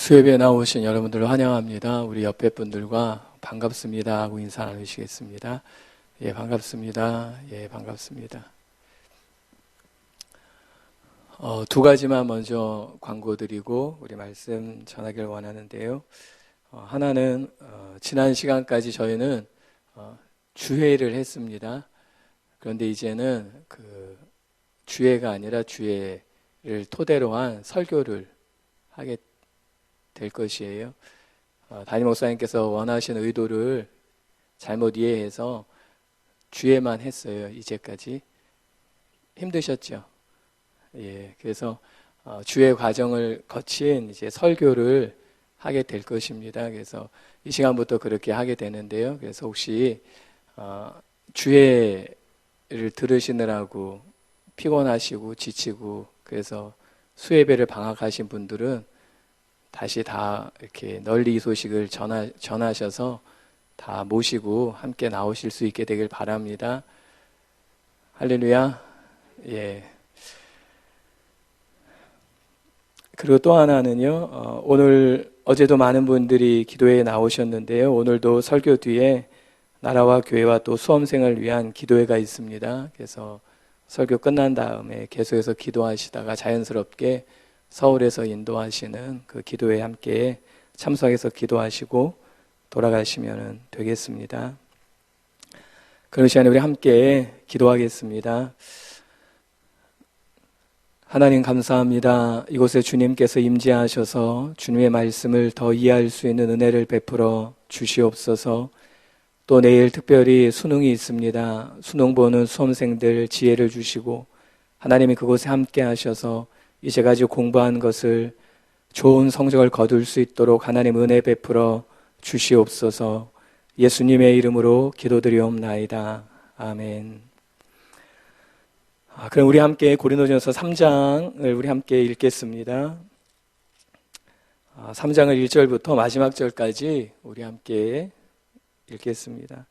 수협에 나오신 여러분들을 환영합니다. 우리 옆에 분들과 반갑습니다 하고 인사 나누시겠습니다. 예, 반갑습니다. 예, 반갑습니다. 두 가지만 먼저 광고 드리고 우리 말씀 전하기를 원하는데요. 하나는 지난 시간까지 저희는 주회를 했습니다. 그런데 이제는 그 주회가 아니라 주회를 토대로 한 설교를 하게 될 것이에요. 담임 목사님께서 원하신 의도를 잘못 이해해서 주회만 했어요. 이제까지 힘드셨죠? 예, 그래서 주회 과정을 거친 이제 설교를 하게 될 것입니다. 그래서 이 시간부터 그렇게 하게 되는데요. 그래서 혹시 주회를 들으시느라고 피곤하시고 지치고 그래서 수예배를 방학하신 분들은 다시 다 이렇게 널리 이 소식을 전하셔서 다 모시고 함께 나오실 수 있게 되길 바랍니다. 할렐루야. 예. 그리고 또 하나는요, 어제도 많은 분들이 기도회에 나오셨는데요. 오늘도 설교 뒤에 나라와 교회와 또 수험생을 위한 기도회가 있습니다. 그래서 설교 끝난 다음에 계속해서 기도하시다가 자연스럽게 서울에서 인도하시는 그 기도회에 함께 참석해서 기도하시고 돌아가시면 되겠습니다. 그런 시간에 우리 함께 기도하겠습니다. 하나님 감사합니다. 이곳에 주님께서 임재하셔서 주님의 말씀을 더 이해할 수 있는 은혜를 베풀어 주시옵소서. 또 내일 특별히 수능이 있습니다. 수능 보는 수험생들 지혜를 주시고 하나님이 그곳에 함께 하셔서 이제까지 공부한 것을 좋은 성적을 거둘 수 있도록 하나님 은혜 베풀어 주시옵소서. 예수님의 이름으로 기도드리옵나이다. 아멘. 그럼 우리 함께 고린도전서 3장을 우리 함께 읽겠습니다. 3장을 1절부터 마지막 절까지 우리 함께 읽겠습니다.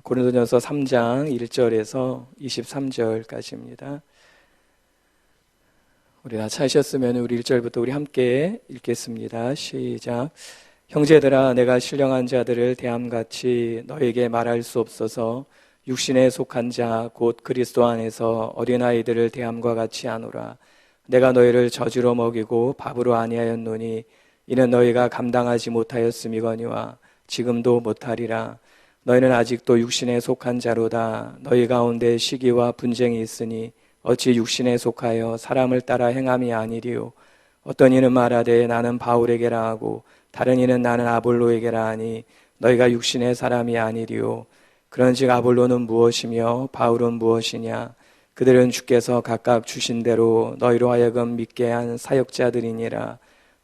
고린도전서 3장 1절에서 23절까지입니다. 우리 다 찾으셨으면 우리 1절부터 우리 함께 읽겠습니다. 시작. 형제들아, 내가 신령한 자들을 대함같이 너에게 말할 수 없어서 육신에 속한 자 곧 그리스도 안에서 어린아이들을 대함과 같이 하노라. 내가 너희를 젖으로 먹이고 밥으로 아니하였노니 이는 너희가 감당하지 못하였음이거니와 지금도 못하리라. 너희는 아직도 육신에 속한 자로다. 너희 가운데 시기와 분쟁이 있으니 어찌 육신에 속하여 사람을 따라 행함이 아니리요. 어떤 이는 말하되 나는 바울에게라 하고 다른 이는 나는 아볼로에게라 하니 너희가 육신의 사람이 아니리요. 그런즉 아볼로는 무엇이며 바울은 무엇이냐? 그들은 주께서 각각 주신 대로 너희로 하여금 믿게 한 사역자들이니라.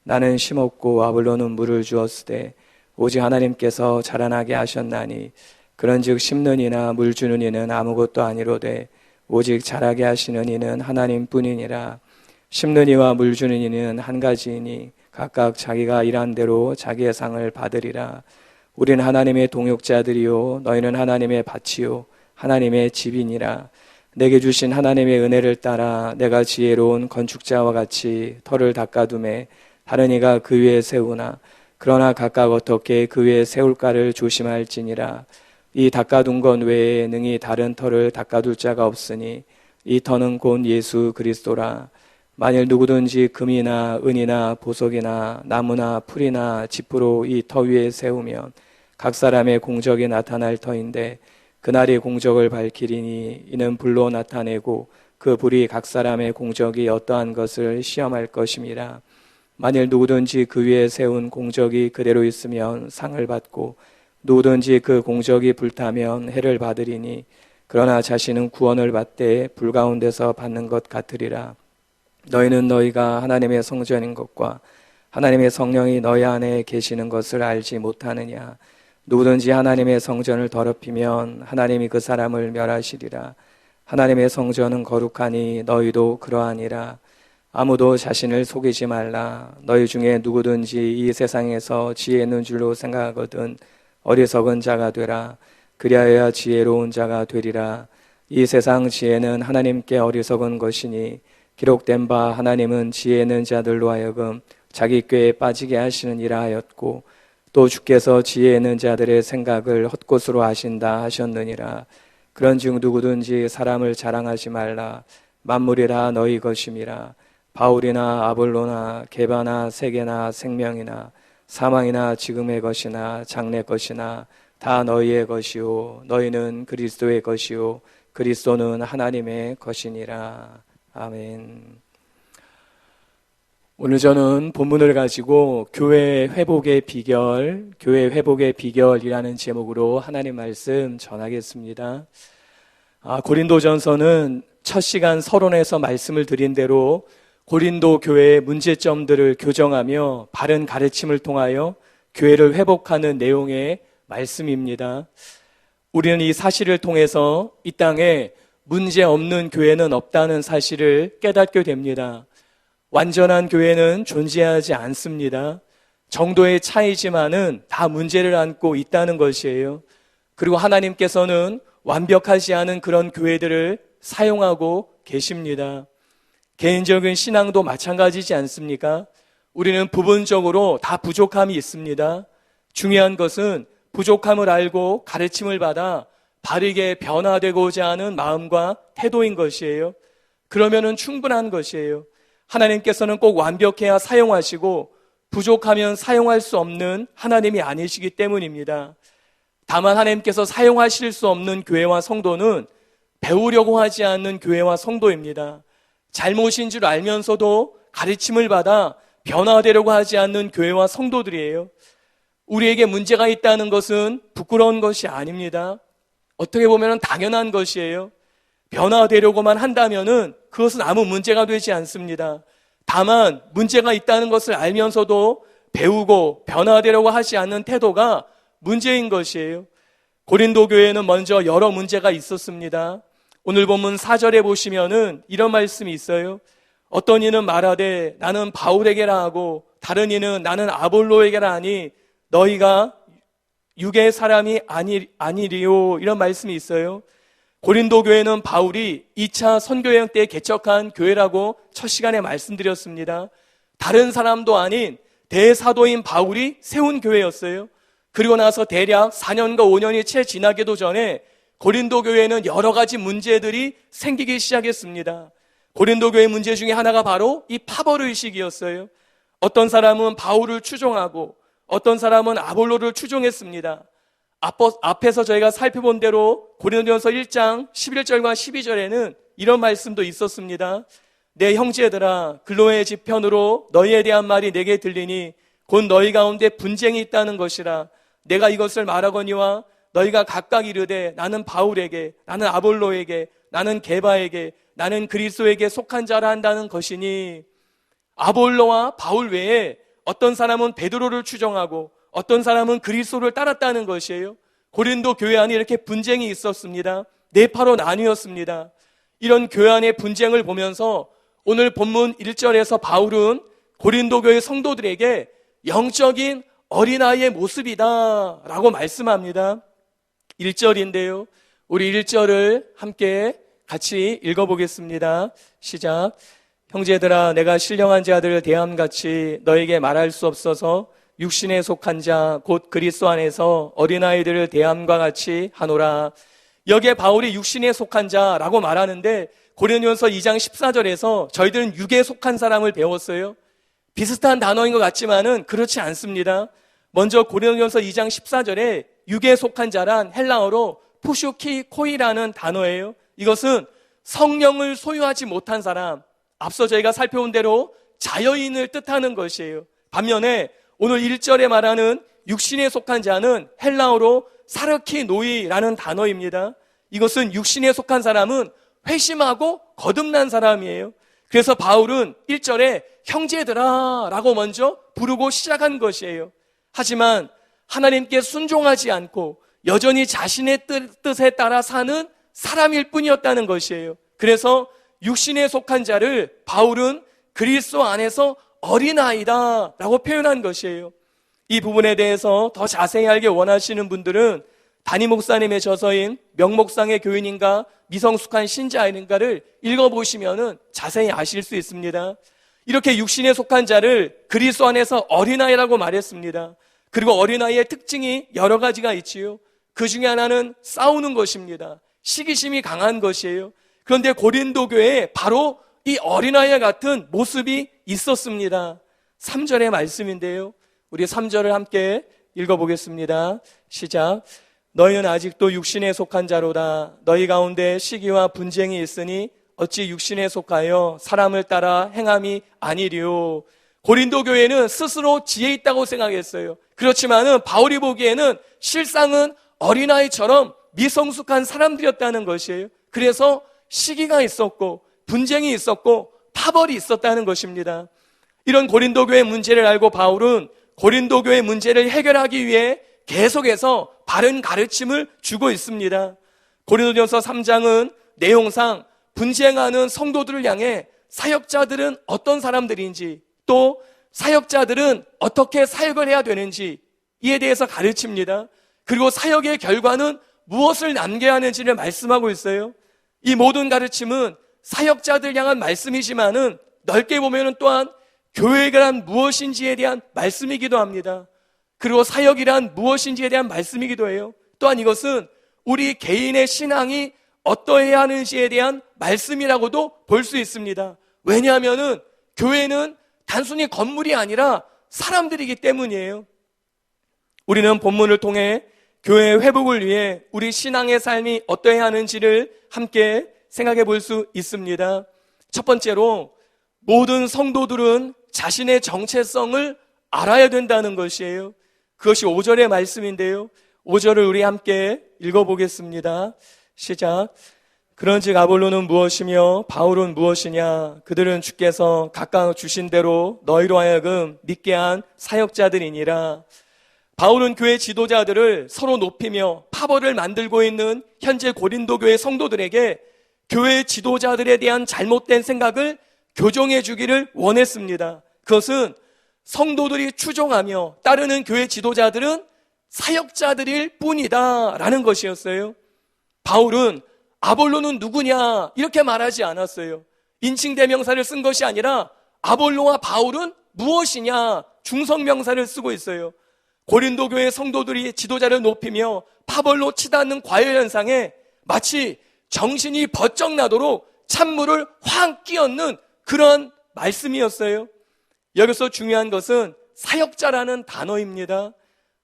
나는 심었고 아볼로는 물을 주었으되 오직 하나님께서 자라나게 하셨나니 그런즉 심는 이나 물 주는 이는 아무것도 아니로되 오직 자라게 하시는 이는 하나님뿐이니라. 심는 이와 물 주는 이는 한 가지이니 각각 자기가 일한 대로 자기의 상을 받으리라. 우리는 하나님의 동역자들이요 너희는 하나님의 밭이요 하나님의 집이니라. 내게 주신 하나님의 은혜를 따라 내가 지혜로운 건축자와 같이 터를 닦아두매 다른 이가 그 위에 세우나 그러나 각각 어떻게 그 위에 세울까를 조심할지니라. 이 닦아둔 것 외에 능히 다른 터를 닦아둘 자가 없으니 이 터는 곧 예수 그리스도라. 만일 누구든지 금이나 은이나 보석이나 나무나 풀이나 짚으로 이 터 위에 세우면 각 사람의 공적이 나타날 터인데 그날이 공적을 밝히리니 이는 불로 나타내고 그 불이 각 사람의 공적이 어떠한 것을 시험할 것임이라. 만일 누구든지 그 위에 세운 공적이 그대로 있으면 상을 받고 누구든지 그 공적이 불타면 해를 받으리니 그러나 자신은 구원을 받되 불 가운데서 받는 것 같으리라. 너희는 너희가 하나님의 성전인 것과 하나님의 성령이 너희 안에 계시는 것을 알지 못하느냐? 누구든지 하나님의 성전을 더럽히면 하나님이 그 사람을 멸하시리라. 하나님의 성전은 거룩하니 너희도 그러하니라. 아무도 자신을 속이지 말라. 너희 중에 누구든지 이 세상에서 지혜 있는 줄로 생각하거든 어리석은 자가 되라. 그리하여야 지혜로운 자가 되리라. 이 세상 지혜는 하나님께 어리석은 것이니 기록된 바 하나님은 지혜 있는 자들로 하여금 자기 꾀에 빠지게 하시느니라 하였고, 또 주께서 지혜 있는 자들의 생각을 헛것으로 하신다 하셨느니라. 그런즉 누구든지 사람을 자랑하지 말라. 만물이 다 너희 것임이라. 바울이나 아볼로나 게바나 세계나 생명이나 사망이나 지금의 것이나 장래 것이나 다 너희의 것이요 너희는 그리스도의 것이요 그리스도는 하나님의 것이니라. 아멘. 오늘 저는 본문을 가지고 교회 회복의 비결이라는 제목으로 하나님 말씀 전하겠습니다. 고린도전서는 첫 시간 서론에서 말씀을 드린 대로 고린도 교회의 문제점들을 교정하며 바른 가르침을 통하여 교회를 회복하는 내용의 말씀입니다. 우리는 이 사실을 통해서 이 땅에 문제 없는 교회는 없다는 사실을 깨닫게 됩니다. 완전한 교회는 존재하지 않습니다. 정도의 차이지만은 다 문제를 안고 있다는 것이에요. 그리고 하나님께서는 완벽하지 않은 그런 교회들을 사용하고 계십니다. 개인적인 신앙도 마찬가지지 않습니까? 우리는 부분적으로 다 부족함이 있습니다. 중요한 것은 부족함을 알고 가르침을 받아 바르게 변화되고자 하는 마음과 태도인 것이에요. 그러면은 충분한 것이에요. 하나님께서는 꼭 완벽해야 사용하시고 부족하면 사용할 수 없는 하나님이 아니시기 때문입니다. 다만 하나님께서 사용하실 수 없는 교회와 성도는 배우려고 하지 않는 교회와 성도입니다. 잘못인 줄 알면서도 가르침을 받아 변화되려고 하지 않는 교회와 성도들이에요. 우리에게 문제가 있다는 것은 부끄러운 것이 아닙니다. 어떻게 보면 당연한 것이에요. 변화되려고만 한다면은 그것은 아무 문제가 되지 않습니다. 다만 문제가 있다는 것을 알면서도 배우고 변화되려고 하지 않는 태도가 문제인 것이에요. 고린도 교회는 먼저 여러 문제가 있었습니다. 오늘 본문 4절에 보시면은 이런 말씀이 있어요. 어떤 이는 말하되 나는 바울에게라 하고 다른 이는 나는 아볼로에게라 하니 너희가 육의 사람이 아니리요. 이런 말씀이 있어요. 고린도 교회는 바울이 2차 선교여행 때 개척한 교회라고 첫 시간에 말씀드렸습니다. 다른 사람도 아닌 대사도인 바울이 세운 교회였어요. 그리고 나서 대략 4년과 5년이 채 지나기도 전에 고린도 교회에는 여러 가지 문제들이 생기기 시작했습니다. 고린도 교회 문제 중에 하나가 바로 이 파벌의식이었어요. 어떤 사람은 바울을 추종하고 어떤 사람은 아볼로를 추종했습니다. 앞에서 저희가 살펴본 대로 고린도전서 1장 11절과 12절에는 이런 말씀도 있었습니다. 내 형제들아 글로의 지편으로 너희에 대한 말이 내게 들리니 곧 너희 가운데 분쟁이 있다는 것이라. 내가 이것을 말하거니와 너희가 각각 이르되 나는 바울에게, 나는 아볼로에게, 나는 게바에게, 나는 그리스도에게 속한 자라 한다는 것이니, 아볼로와 바울 외에 어떤 사람은 베드로를 추종하고 어떤 사람은 그리스도를 따랐다는 것이에요. 고린도 교회 안에 이렇게 분쟁이 있었습니다. 네파로 나뉘었습니다. 이런 교회 안의 분쟁을 보면서 오늘 본문 1절에서 바울은 고린도 교회 성도들에게 영적인 어린아이의 모습이다 라고 말씀합니다. 1절인데요. 우리 1절을 함께 같이 읽어보겠습니다. 시작. 형제들아 내가 신령한 자들을 대함같이 너에게 말할 수 없어서 육신에 속한 자 곧 그리스도 안에서 어린아이들을 대함과 같이 하노라. 여기에 바울이 육신에 속한 자라고 말하는데 고린도전서 2장 14절에서 저희들은 육에 속한 사람을 배웠어요. 비슷한 단어인 것 같지만은 그렇지 않습니다. 먼저 고린도전서 2장 14절에 육에 속한 자란 헬라어로 푸슈키코이라는 단어예요. 이것은 성령을 소유하지 못한 사람, 앞서 저희가 살펴본 대로 자여인을 뜻하는 것이에요. 반면에 오늘 1절에 말하는 육신에 속한 자는 헬라어로 사르키노이라는 단어입니다. 이것은 육신에 속한 사람은 회심하고 거듭난 사람이에요. 그래서 바울은 1절에 형제들아 라고 먼저 부르고 시작한 것이에요. 하지만 하나님께 순종하지 않고 여전히 자신의 뜻에 따라 사는 사람일 뿐이었다는 것이에요. 그래서 육신에 속한 자를 바울은 그리스도 안에서 어린아이다 라고 표현한 것이에요. 이 부분에 대해서 더 자세히 알기 원하시는 분들은 담임 목사님의 저서인 명목상의 교인인가 미성숙한 신자인가를 읽어보시면 자세히 아실 수 있습니다. 이렇게 육신에 속한 자를 그리스도 안에서 어린아이라고 말했습니다. 그리고 어린아이의 특징이 여러 가지가 있지요. 그 중에 하나는 싸우는 것입니다. 시기심이 강한 것이에요. 그런데 고린도 교회에 바로 이 어린아이와 같은 모습이 있었습니다. 3절의 말씀인데요. 우리 3절을 함께 읽어보겠습니다. 시작. 너희는 아직도 육신에 속한 자로다. 너희 가운데 시기와 분쟁이 있으니 어찌 육신에 속하여 사람을 따라 행함이 아니리요. 고린도 교회는 스스로 지혜 있다고 생각했어요. 그렇지만은 바울이 보기에는 실상은 어린아이처럼 미성숙한 사람들이었다는 것이에요. 그래서 시기가 있었고 분쟁이 있었고 파벌이 있었다는 것입니다. 이런 고린도 교회 문제를 알고 바울은 고린도 교회 문제를 해결하기 위해 계속해서 바른 가르침을 주고 있습니다. 고린도전서 3장은 내용상 분쟁하는 성도들을 향해 사역자들은 어떤 사람들인지, 또 사역자들은 어떻게 사역을 해야 되는지 이에 대해서 가르칩니다. 그리고 사역의 결과는 무엇을 남겨야 하는지를 말씀하고 있어요. 이 모든 가르침은 사역자들 향한 말씀이지만은 넓게 보면은 또한 교회란 무엇인지에 대한 말씀이기도 합니다. 그리고 사역이란 무엇인지에 대한 말씀이기도 해요. 또한 이것은 우리 개인의 신앙이 어떠해야 하는지에 대한 말씀이라고도 볼 수 있습니다. 왜냐하면은 교회는 단순히 건물이 아니라 사람들이기 때문이에요. 우리는 본문을 통해 교회의 회복을 위해 우리 신앙의 삶이 어떠해야 하는지를 함께 생각해 볼 수 있습니다. 첫 번째로 모든 성도들은 자신의 정체성을 알아야 된다는 것이에요. 그것이 5절의 말씀인데요. 5절을 우리 함께 읽어보겠습니다. 시작. 그런즉 아볼로는 무엇이며 바울은 무엇이냐? 그들은 주께서 각각 주신 대로 너희로 하여금 믿게 한 사역자들이니라. 바울은 교회 지도자들을 서로 높이며 파벌을 만들고 있는 현재 고린도 교회 성도들에게 교회 지도자들에 대한 잘못된 생각을 교정해 주기를 원했습니다. 그것은 성도들이 추종하며 따르는 교회 지도자들은 사역자들일 뿐이다 라는 것이었어요. 바울은 아볼로는 누구냐 이렇게 말하지 않았어요. 인칭대명사를 쓴 것이 아니라 아볼로와 바울은 무엇이냐 중성명사를 쓰고 있어요. 고린도 교회 성도들이 지도자를 높이며 파벌로 치닫는 과열현상에 마치 정신이 번쩍 나도록 찬물을 확 끼얹는 그런 말씀이었어요. 여기서 중요한 것은 사역자라는 단어입니다.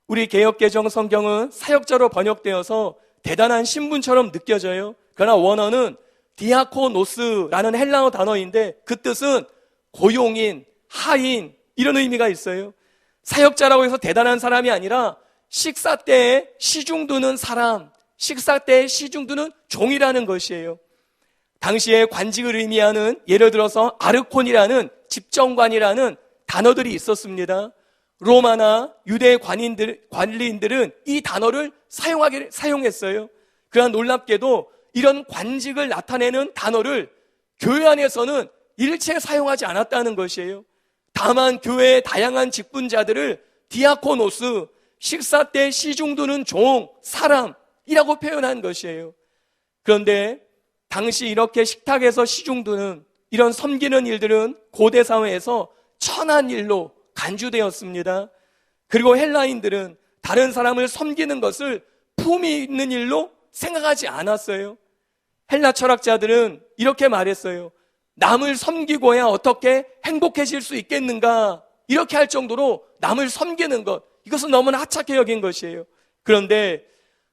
우리 개역개정 성경은 사역자로 번역되어서 대단한 신분처럼 느껴져요. 그러나 원어는 디아코노스라는 헬라어 단어인데 그 뜻은 고용인, 하인 이런 의미가 있어요. 사역자라고 해서 대단한 사람이 아니라 식사 때에 시중 두는 사람, 식사 때에 시중 두는 종이라는 것이에요. 당시에 관직을 의미하는 예를 들어서 아르콘이라는 집정관이라는 단어들이 있었습니다. 로마나 유대 관리인들은 이 단어를 사용했어요. 그러나 놀랍게도 이런 관직을 나타내는 단어를 교회 안에서는 일체 사용하지 않았다는 것이에요. 다만 교회의 다양한 직분자들을 디아코노스, 식사 때 시중 두는 종, 사람이라고 표현한 것이에요. 그런데 당시 이렇게 식탁에서 시중 두는 이런 섬기는 일들은 고대 사회에서 천한 일로 간주되었습니다. 그리고 헬라인들은 다른 사람을 섬기는 것을 품위 있는 일로 생각하지 않았어요. 헬라 철학자들은 이렇게 말했어요. 남을 섬기고야 어떻게 행복해질 수 있겠는가? 이렇게 할 정도로 남을 섬기는 것, 이것은 너무나 하찮게 여긴 것이에요. 그런데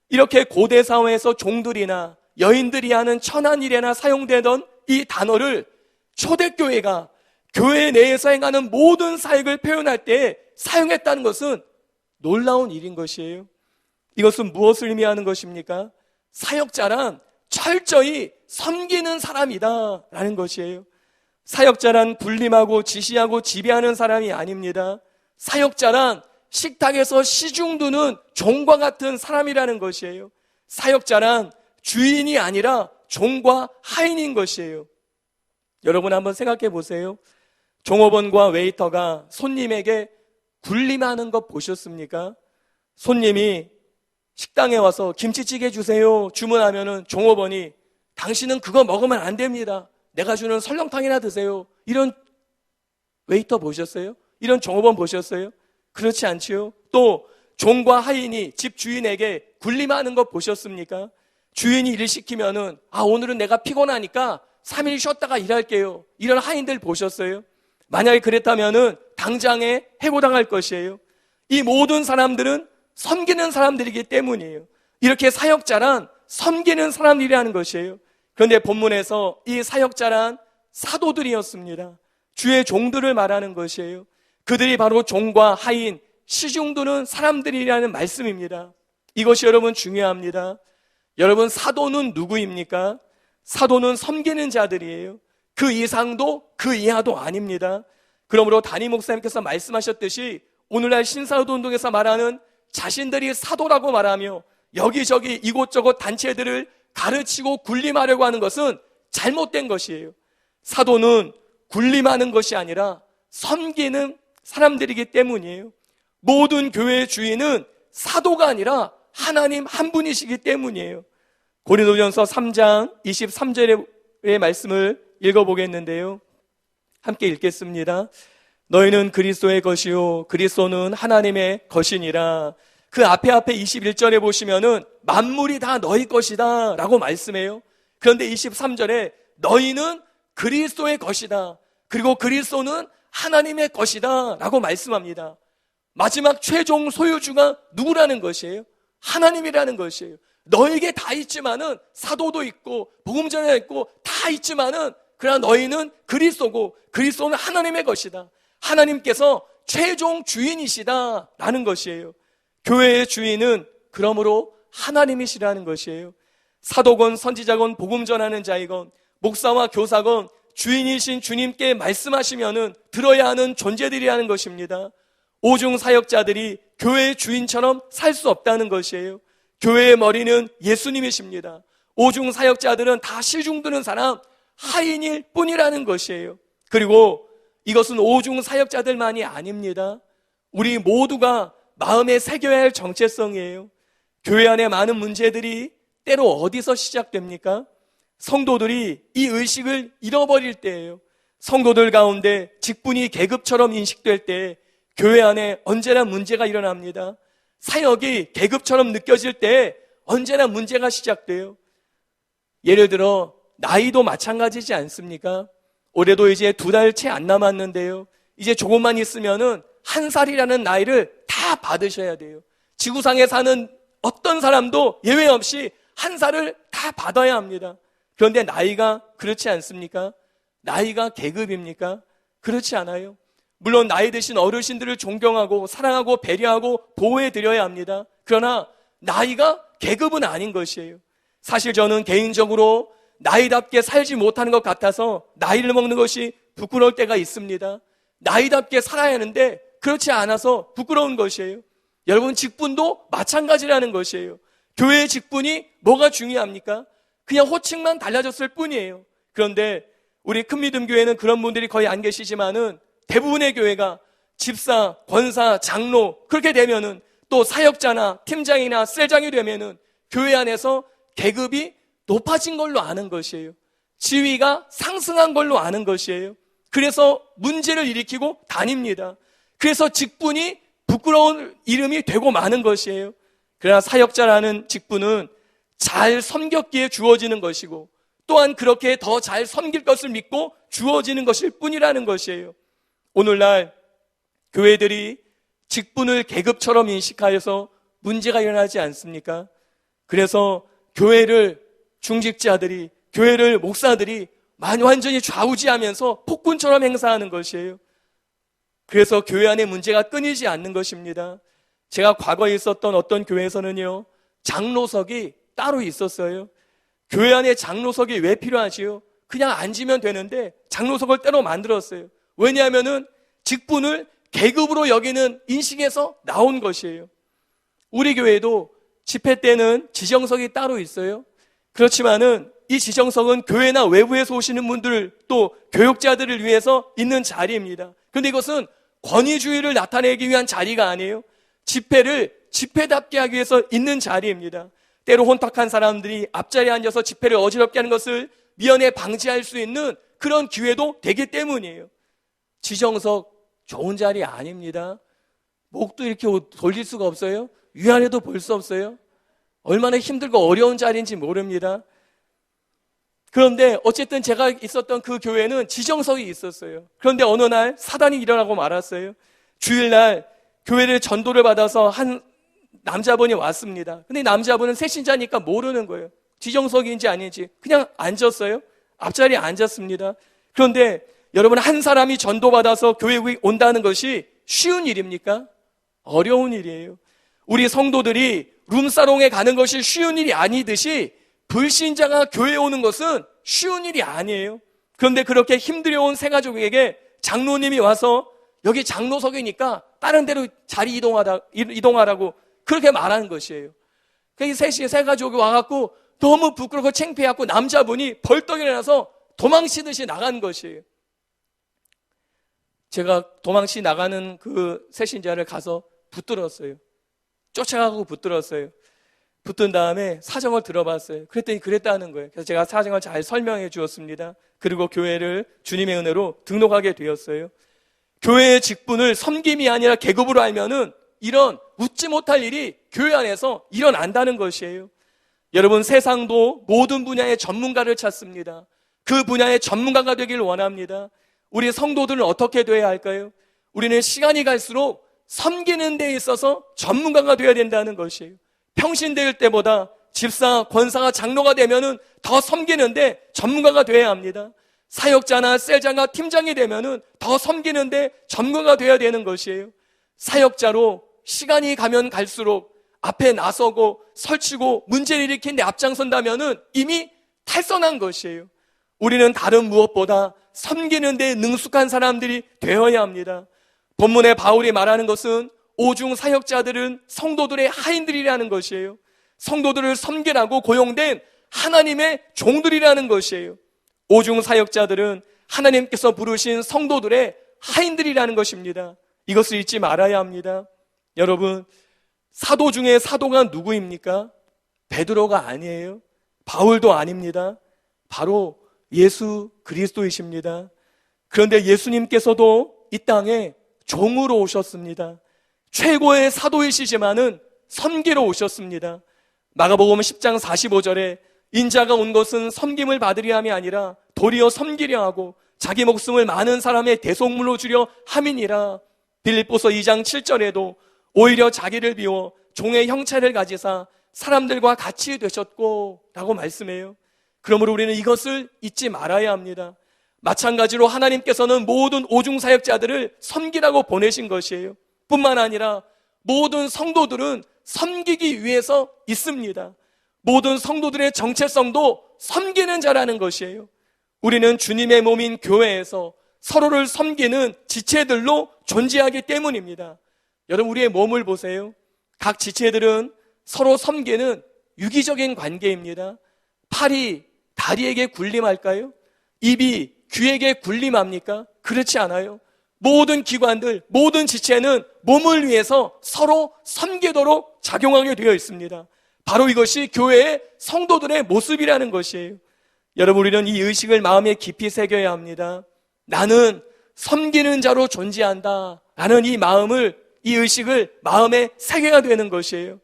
이렇게 고대 사회에서 종들이나 여인들이 하는 천한 일에나 사용되던 이 단어를 초대교회가 교회 내에서 행하는 모든 사역을 표현할 때 사용했다는 것은 놀라운 일인 것이에요. 이것은 무엇을 의미하는 것입니까? 사역자란 철저히 섬기는 사람이다 라는 것이에요. 사역자란 군림하고 지시하고 지배하는 사람이 아닙니다. 사역자란 식탁에서 시중 두는 종과 같은 사람이라는 것이에요. 사역자란 주인이 아니라 종과 하인인 것이에요. 여러분 한번 생각해 보세요. 종업원과 웨이터가 손님에게 군림하는 것 보셨습니까? 손님이 식당에 와서 김치찌개 주세요 주문하면은 종업원이 당신은 그거 먹으면 안 됩니다. 내가 주는 설렁탕이나 드세요. 이런 웨이터 보셨어요? 이런 종업원 보셨어요? 그렇지 않지요? 또 종과 하인이 집 주인에게 군림하는 것 보셨습니까? 주인이 일을 시키면은 오늘은 내가 피곤하니까 3일 쉬었다가 일할게요. 이런 하인들 보셨어요? 만약에 그랬다면은 당장에 해고당할 것이에요. 이 모든 사람들은 섬기는 사람들이기 때문이에요. 이렇게 사역자란 섬기는 사람들이라는 것이에요. 그런데 본문에서 이 사역자란 사도들이었습니다. 주의 종들을 말하는 것이에요. 그들이 바로 종과 하인, 시중드는 사람들이라는 말씀입니다. 이것이 여러분 중요합니다. 여러분, 사도는 누구입니까? 사도는 섬기는 자들이에요. 그 이상도 그 이하도 아닙니다. 그러므로 담임 목사님께서 말씀하셨듯이 오늘날 신사도운동에서 말하는 자신들이 사도라고 말하며 여기저기 이곳저곳 단체들을 가르치고 군림하려고 하는 것은 잘못된 것이에요. 사도는 군림하는 것이 아니라 섬기는 사람들이기 때문이에요. 모든 교회의 주인은 사도가 아니라 하나님 한 분이시기 때문이에요. 고린도전서 3장 23절의 말씀을 읽어보겠는데요. 함께 읽겠습니다. 너희는 그리스도의 것이요 그리스도는 하나님의 것이니라. 그 앞에 21절에 보시면은 만물이 다 너희 것이다 라고 말씀해요. 그런데 23절에 너희는 그리스도의 것이다. 그리고 그리스도는 하나님의 것이다 라고 말씀합니다. 마지막 최종 소유주가 누구라는 것이에요? 하나님이라는 것이에요. 너에게 다 있지만은 사도도 있고 복음전도 있고 다 있지만은 그러나 너희는 그리스도고 그리스도는 하나님의 것이다. 하나님께서 최종 주인이시다 라는 것이에요. 교회의 주인은 그러므로 하나님이시라는 것이에요. 사도건 선지자건 복음 전하는 자이건 목사와 교사건 주인이신 주님께 말씀하시면은 들어야 하는 존재들이라는 것입니다. 오중 사역자들이 교회의 주인처럼 살 수 없다는 것이에요. 교회의 머리는 예수님이십니다. 오중 사역자들은 다 시중드는 사람, 하인일 뿐이라는 것이에요. 그리고 이것은 오중 사역자들만이 아닙니다. 우리 모두가 마음에 새겨야 할 정체성이에요. 교회 안에 많은 문제들이 때로 어디서 시작됩니까? 성도들이 이 의식을 잃어버릴 때예요. 성도들 가운데 직분이 계급처럼 인식될 때 교회 안에 언제나 문제가 일어납니다. 사역이 계급처럼 느껴질 때 언제나 문제가 시작돼요. 예를 들어 나이도 마찬가지지 않습니까? 올해도 이제 2달 채 안 남았는데요. 이제 조금만 있으면은 1살이라는 나이를 다 받으셔야 돼요. 지구상에 사는 어떤 사람도 예외 없이 1살을 다 받아야 합니다. 그런데 나이가 그렇지 않습니까? 나이가 계급입니까? 그렇지 않아요. 물론 나이 드신 어르신들을 존경하고 사랑하고 배려하고 보호해드려야 합니다. 그러나 나이가 계급은 아닌 것이에요. 사실 저는 개인적으로 나이답게 살지 못하는 것 같아서 나이를 먹는 것이 부끄러울 때가 있습니다. 나이답게 살아야 하는데 그렇지 않아서 부끄러운 것이에요. 여러분, 직분도 마찬가지라는 것이에요. 교회의 직분이 뭐가 중요합니까? 그냥 호칭만 달라졌을 뿐이에요. 그런데 우리 큰믿음교회는 그런 분들이 거의 안 계시지만은 대부분의 교회가 집사, 권사, 장로 그렇게 되면은 또 사역자나 팀장이나 셀장이 되면은 교회 안에서 계급이 높아진 걸로 아는 것이에요. 지위가 상승한 걸로 아는 것이에요. 그래서 문제를 일으키고 다닙니다. 그래서 직분이 부끄러운 이름이 되고 마는 것이에요. 그러나 사역자라는 직분은 잘 섬겼기에 주어지는 것이고 또한 그렇게 더 잘 섬길 것을 믿고 주어지는 것일 뿐이라는 것이에요. 오늘날 교회들이 직분을 계급처럼 인식하여서 문제가 일어나지 않습니까? 그래서 교회를 중직자들이, 교회를 목사들이 완전히 좌우지하면서 폭군처럼 행사하는 것이에요. 그래서 교회 안에 문제가 끊이지 않는 것입니다. 제가 과거에 있었던 어떤 교회에서는요, 장로석이 따로 있었어요. 교회 안에 장로석이 왜 필요하지요? 그냥 앉으면 되는데 장로석을 따로 만들었어요. 왜냐하면은 직분을 계급으로 여기는 인식에서 나온 것이에요. 우리 교회도 집회 때는 지정석이 따로 있어요. 그렇지만은 이 지정석은 교회나 외부에서 오시는 분들 또 교육자들을 위해서 있는 자리입니다. 그런데 이것은 권위주의를 나타내기 위한 자리가 아니에요. 집회를 집회답게 하기 위해서 있는 자리입니다. 때로 혼탁한 사람들이 앞자리에 앉아서 집회를 어지럽게 하는 것을 미연에 방지할 수 있는 그런 기회도 되기 때문이에요. 지정석 좋은 자리 아닙니다. 목도 이렇게 돌릴 수가 없어요. 위아래도 볼 수 없어요. 얼마나 힘들고 어려운 자리인지 모릅니다. 그런데 어쨌든 제가 있었던 그 교회는 지정석이 있었어요. 그런데 어느 날 사단이 일어나고 말았어요. 주일날 교회를 전도를 받아서 한 남자분이 왔습니다. 근데 남자분은 새신자니까 모르는 거예요. 지정석인지 아닌지. 그냥 앉았어요. 앞자리에 앉았습니다. 그런데 여러분, 한 사람이 전도받아서 교회에 온다는 것이 쉬운 일입니까? 어려운 일이에요. 우리 성도들이 룸사롱에 가는 것이 쉬운 일이 아니듯이 불신자가 교회에 오는 것은 쉬운 일이 아니에요. 그런데 그렇게 힘들어온 새가족에게 장로님이 와서 여기 장로석이니까 다른 데로 자리 이동하라고 그렇게 말하는 것이에요. 그래서 새가족이 와갖고 너무 부끄럽고 창피해갖고 남자분이 벌떡 일어나서 도망치듯이 나간 것이에요. 제가 도망치 나가는 그 새신자를 가서 붙들었어요. 쫓아가고 붙들었어요. 붙든 다음에 사정을 들어봤어요. 그랬더니 그랬다는 거예요. 그래서 제가 사정을 잘 설명해 주었습니다. 그리고 교회를 주님의 은혜로 등록하게 되었어요. 교회의 직분을 섬김이 아니라 계급으로 알면은 이런 웃지 못할 일이 교회 안에서 일어난다는 것이에요. 여러분, 세상도 모든 분야의 전문가를 찾습니다. 그 분야의 전문가가 되길 원합니다. 우리 성도들은 어떻게 돼야 할까요? 우리는 시간이 갈수록 섬기는 데 있어서 전문가가 되어야 된다는 것이에요. 평신될 때보다 집사, 권사가, 장로가 되면은 더 섬기는데 전문가가 되어야 합니다. 사역자나 셀장과 팀장이 되면은 더 섬기는데 전문가가 되어야 되는 것이에요. 사역자로 시간이 가면 갈수록 앞에 나서고 설치고 문제를 일으키는 데 앞장선다면은 이미 탈선한 것이에요. 우리는 다른 무엇보다 섬기는 데 능숙한 사람들이 되어야 합니다. 본문에 바울이 말하는 것은 오중 사역자들은 성도들의 하인들이라는 것이에요. 성도들을 섬기라고 고용된 하나님의 종들이라는 것이에요. 오중 사역자들은 하나님께서 부르신 성도들의 하인들이라는 것입니다. 이것을 잊지 말아야 합니다. 여러분, 사도 중에 사도가 누구입니까? 베드로가 아니에요. 바울도 아닙니다. 바로 예수 그리스도이십니다. 그런데 예수님께서도 이 땅에 종으로 오셨습니다. 최고의 사도이시지만은 섬기러 오셨습니다. 마가복음 10장 45절에 인자가 온 것은 섬김을 받으려 함이 아니라 도리어 섬기려 하고 자기 목숨을 많은 사람의 대속물로 주려 함이니라. 빌립보서 2장 7절에도 오히려 자기를 비워 종의 형체를 가지사 사람들과 같이 되셨고 라고 말씀해요. 그러므로 우리는 이것을 잊지 말아야 합니다. 마찬가지로 하나님께서는 모든 오중사역자들을 섬기라고 보내신 것이에요. 뿐만 아니라 모든 성도들은 섬기기 위해서 있습니다. 모든 성도들의 정체성도 섬기는 자라는 것이에요. 우리는 주님의 몸인 교회에서 서로를 섬기는 지체들로 존재하기 때문입니다. 여러분, 우리의 몸을 보세요. 각 지체들은 서로 섬기는 유기적인 관계입니다. 팔이 다리에게 군림할까요? 입이 귀에게 군림합니까? 그렇지 않아요. 모든 기관들, 모든 지체는 몸을 위해서 서로 섬기도록 작용하게 되어 있습니다. 바로 이것이 교회의 성도들의 모습이라는 것이에요. 여러분, 우리는 이 의식을 마음에 깊이 새겨야 합니다. 나는 섬기는 자로 존재한다 라는 이 의식을 마음에 새겨야 되는 것이에요.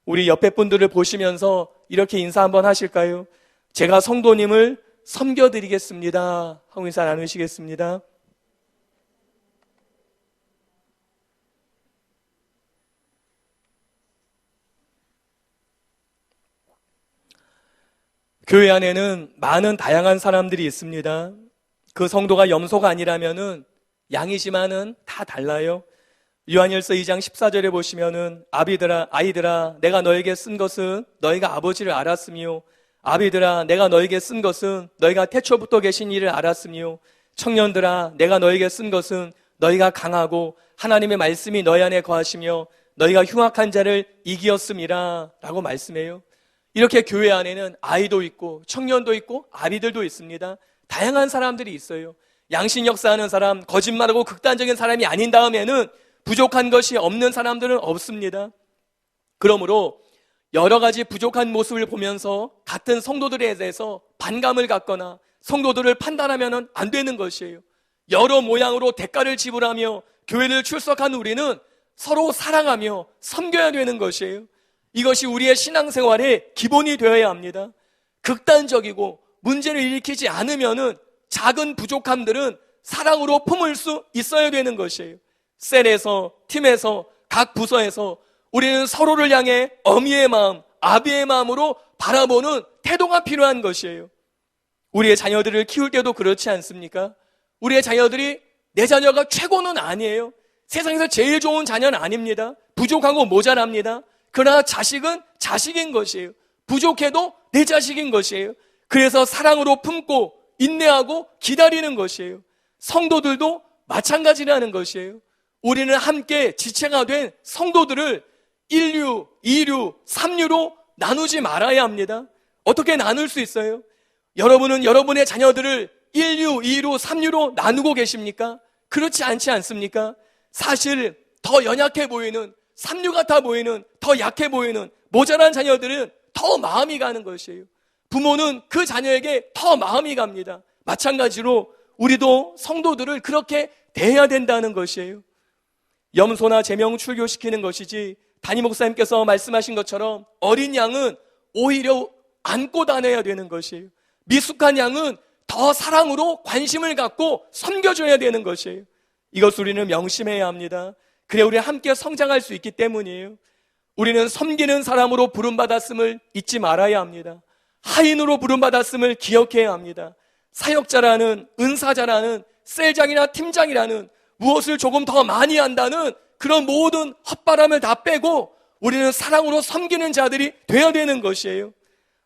우리 옆에 분들을 보시면서 이렇게 인사 한번 하실까요? 제가 성도님을 섬겨드리겠습니다 하고 인사 나누시겠습니다. 교회 안에는 많은 다양한 사람들이 있습니다. 그 성도가 염소가 아니라면은 양이지만은 다 달라요. 요한일서 2장 14절에 보시면은 아이들아 내가 너에게 쓴 것은 너희가 아버지를 알았으며 아비들아 내가 너에게 쓴 것은 너희가 태초부터 계신 이를 알았으며 청년들아 내가 너에게 쓴 것은 너희가 강하고 하나님의 말씀이 너희 안에 거하시며 너희가 흉악한 자를 이기었음이라 라고 말씀해요. 이렇게 교회 안에는 아이도 있고 청년도 있고 아비들도 있습니다. 다양한 사람들이 있어요. 양심 역사하는 사람, 거짓말하고 극단적인 사람이 아닌 다음에는 부족한 것이 없는 사람들은 없습니다. 그러므로 여러 가지 부족한 모습을 보면서 같은 성도들에 대해서 반감을 갖거나 성도들을 판단하면 안 되는 것이에요. 여러 모양으로 대가를 지불하며 교회를 출석한 우리는 서로 사랑하며 섬겨야 되는 것이에요. 이것이 우리의 신앙생활의 기본이 되어야 합니다. 극단적이고 문제를 일으키지 않으면은 작은 부족함들은 사랑으로 품을 수 있어야 되는 것이에요. 셀에서, 팀에서, 각 부서에서 우리는 서로를 향해 어미의 마음, 아비의 마음으로 바라보는 태도가 필요한 것이에요. 우리의 자녀들을 키울 때도 그렇지 않습니까? 우리의 자녀들이 내 자녀가 최고는 아니에요. 세상에서 제일 좋은 자녀는 아닙니다. 부족하고 모자랍니다. 그러나 자식은 자식인 것이에요. 부족해도 내 자식인 것이에요. 그래서 사랑으로 품고 인내하고 기다리는 것이에요. 성도들도 마찬가지라는 것이에요. 우리는 함께 지체가 된 성도들을 1류, 2류, 3류로 나누지 말아야 합니다. 어떻게 나눌 수 있어요? 여러분은 여러분의 자녀들을 1류, 2류, 3류로 나누고 계십니까? 그렇지 않지 않습니까? 사실 더 연약해 보이는, 3류 같아 보이는, 더 약해 보이는 모자란 자녀들은 더 마음이 가는 것이에요. 부모는 그 자녀에게 더 마음이 갑니다. 마찬가지로 우리도 성도들을 그렇게 대해야 된다는 것이에요. 염소나 제명 출교시키는 것이지, 담임 목사님께서 말씀하신 것처럼 어린 양은 오히려 안고 다녀야 되는 것이에요. 미숙한 양은 더 사랑으로 관심을 갖고 섬겨줘야 되는 것이에요. 이것을 우리는 명심해야 합니다. 그래 우리는 함께 성장할 수 있기 때문이에요. 우리는 섬기는 사람으로 부름받았음을 잊지 말아야 합니다. 하인으로 부름받았음을 기억해야 합니다. 사역자라는, 은사자라는, 셀장이나 팀장이라는, 무엇을 조금 더 많이 한다는 그런 모든 헛바람을 다 빼고 우리는 사랑으로 섬기는 자들이 되어야 되는 것이에요.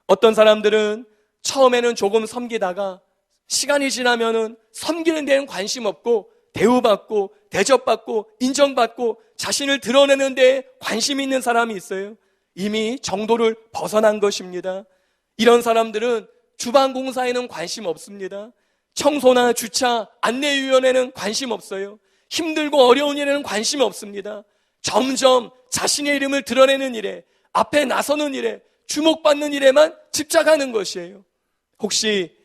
어떤 사람들은 처음에는 조금 섬기다가 시간이 지나면은 섬기는 데는 관심 없고 대우받고 대접받고 인정받고 자신을 드러내는 데에 관심 있는 사람이 있어요. 이미 정도를 벗어난 것입니다. 이런 사람들은 주방 공사에는 관심 없습니다. 청소나 주차, 안내위원회는 관심 없어요. 힘들고 어려운 일에는 관심이 없습니다. 점점 자신의 이름을 드러내는 일에, 앞에 나서는 일에, 주목받는 일에만 집착하는 것이에요. 혹시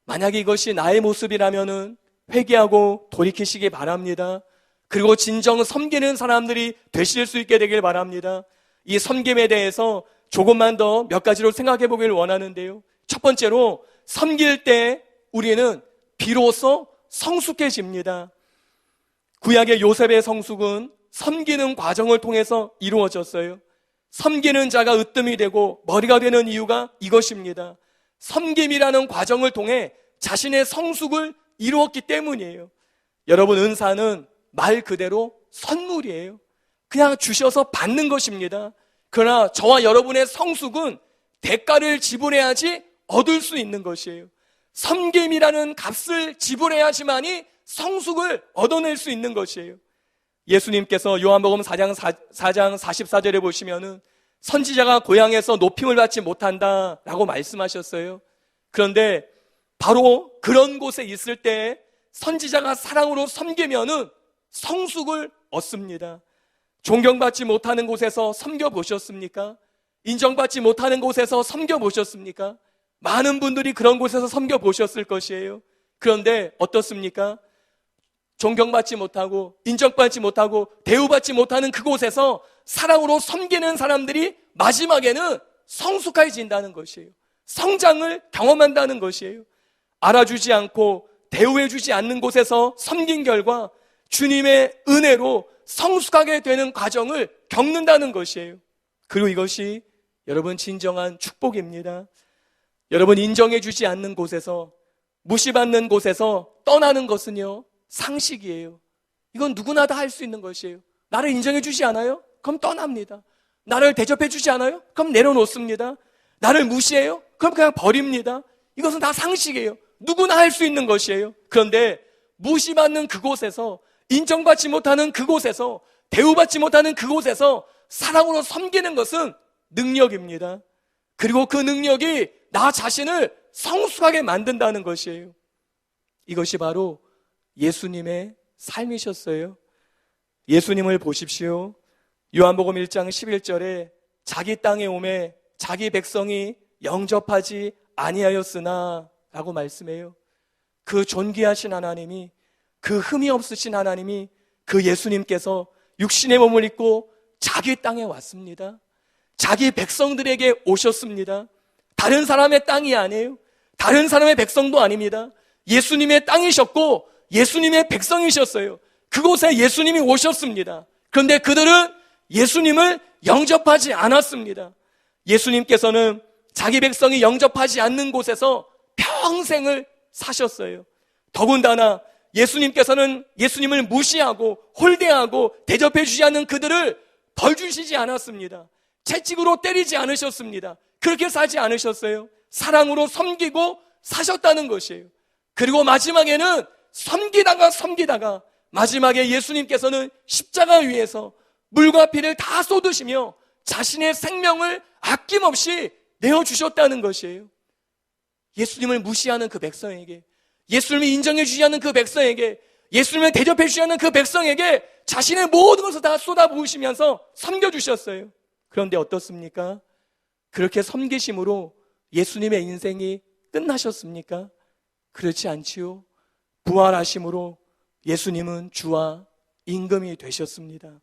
만약에 이것이 나의 모습이라면은 회개하고 돌이키시기 바랍니다. 그리고 진정 섬기는 사람들이 되실 수 있게 되길 바랍니다. 이 섬김에 대해서 조금만 더 몇 가지로 생각해 보길 원하는데요. 첫 번째로, 섬길 때 우리는 비로소 성숙해집니다. 구약의 요셉의 성숙은 섬기는 과정을 통해서 이루어졌어요. 섬기는 자가 으뜸이 되고 머리가 되는 이유가 이것입니다. 섬김이라는 과정을 통해 자신의 성숙을 이루었기 때문이에요. 여러분, 은사는 말 그대로 선물이에요. 그냥 주셔서 받는 것입니다. 그러나 저와 여러분의 성숙은 대가를 지불해야지 얻을 수 있는 것이에요. 섬김이라는 값을 지불해야지만이 성숙을 얻어낼 수 있는 것이에요. 예수님께서 요한복음 4장 44절에 보시면은 선지자가 고향에서 높임을 받지 못한다라고 말씀하셨어요. 그런데 바로 그런 곳에 있을 때 선지자가 사랑으로 섬기면은 성숙을 얻습니다. 존경받지 못하는 곳에서 섬겨보셨습니까? 인정받지 못하는 곳에서 섬겨보셨습니까? 많은 분들이 그런 곳에서 섬겨보셨을 것이에요. 그런데 어떻습니까? 존경받지 못하고 인정받지 못하고 대우받지 못하는 그곳에서 사랑으로 섬기는 사람들이 마지막에는 성숙해진다는 것이에요. 성장을 경험한다는 것이에요. 알아주지 않고 대우해주지 않는 곳에서 섬긴 결과 주님의 은혜로 성숙하게 되는 과정을 겪는다는 것이에요. 그리고 이것이 여러분 진정한 축복입니다. 여러분, 인정해주지 않는 곳에서, 무시받는 곳에서 떠나는 것은요, 상식이에요. 이건 누구나 다 할 수 있는 것이에요. 나를 인정해주지 않아요? 그럼 떠납니다. 나를 대접해주지 않아요? 그럼 내려놓습니다. 나를 무시해요? 그럼 그냥 버립니다. 이것은 다 상식이에요. 누구나 할 수 있는 것이에요. 그런데 무시받는 그곳에서, 인정받지 못하는 그곳에서, 대우받지 못하는 그곳에서 사랑으로 섬기는 것은 능력입니다. 그리고 그 능력이 나 자신을 성숙하게 만든다는 것이에요. 이것이 바로 예수님의 삶이셨어요. 예수님을 보십시오. 요한복음 1장 11절에 자기 땅에 오매 자기 백성이 영접하지 아니하였으나 라고 말씀해요. 그 존귀하신 하나님이 그 흠이 없으신 하나님이, 그 예수님께서 육신의 몸을 입고 자기 땅에 왔습니다. 자기 백성들에게 오셨습니다. 다른 사람의 땅이 아니에요. 다른 사람의 백성도 아닙니다. 예수님의 땅이셨고 예수님의 백성이셨어요. 그곳에 예수님이 오셨습니다. 그런데 그들은 예수님을 영접하지 않았습니다. 예수님께서는 자기 백성이 영접하지 않는 곳에서 평생을 사셨어요. 더군다나 예수님께서는 예수님을 무시하고 홀대하고 대접해 주지 않는 그들을 벌 주시지 않았습니다. 채찍으로 때리지 않으셨습니다. 그렇게 사지 않으셨어요. 사랑으로 섬기고 사셨다는 것이에요. 그리고 마지막에는 섬기다가 마지막에 예수님께서는 십자가 위에서 물과 피를 다 쏟으시며 자신의 생명을 아낌없이 내어주셨다는 것이에요. 예수님을 무시하는 그 백성에게, 예수님을 인정해 주지 않는 그 백성에게, 예수님을 대접해 주지 않는 그 백성에게 자신의 모든 것을 다 쏟아부으시면서 섬겨주셨어요. 그런데 어떻습니까? 그렇게 섬기심으로 예수님의 인생이 끝나셨습니까? 그렇지 않지요. 부활하심으로 예수님은 주와 임금이 되셨습니다.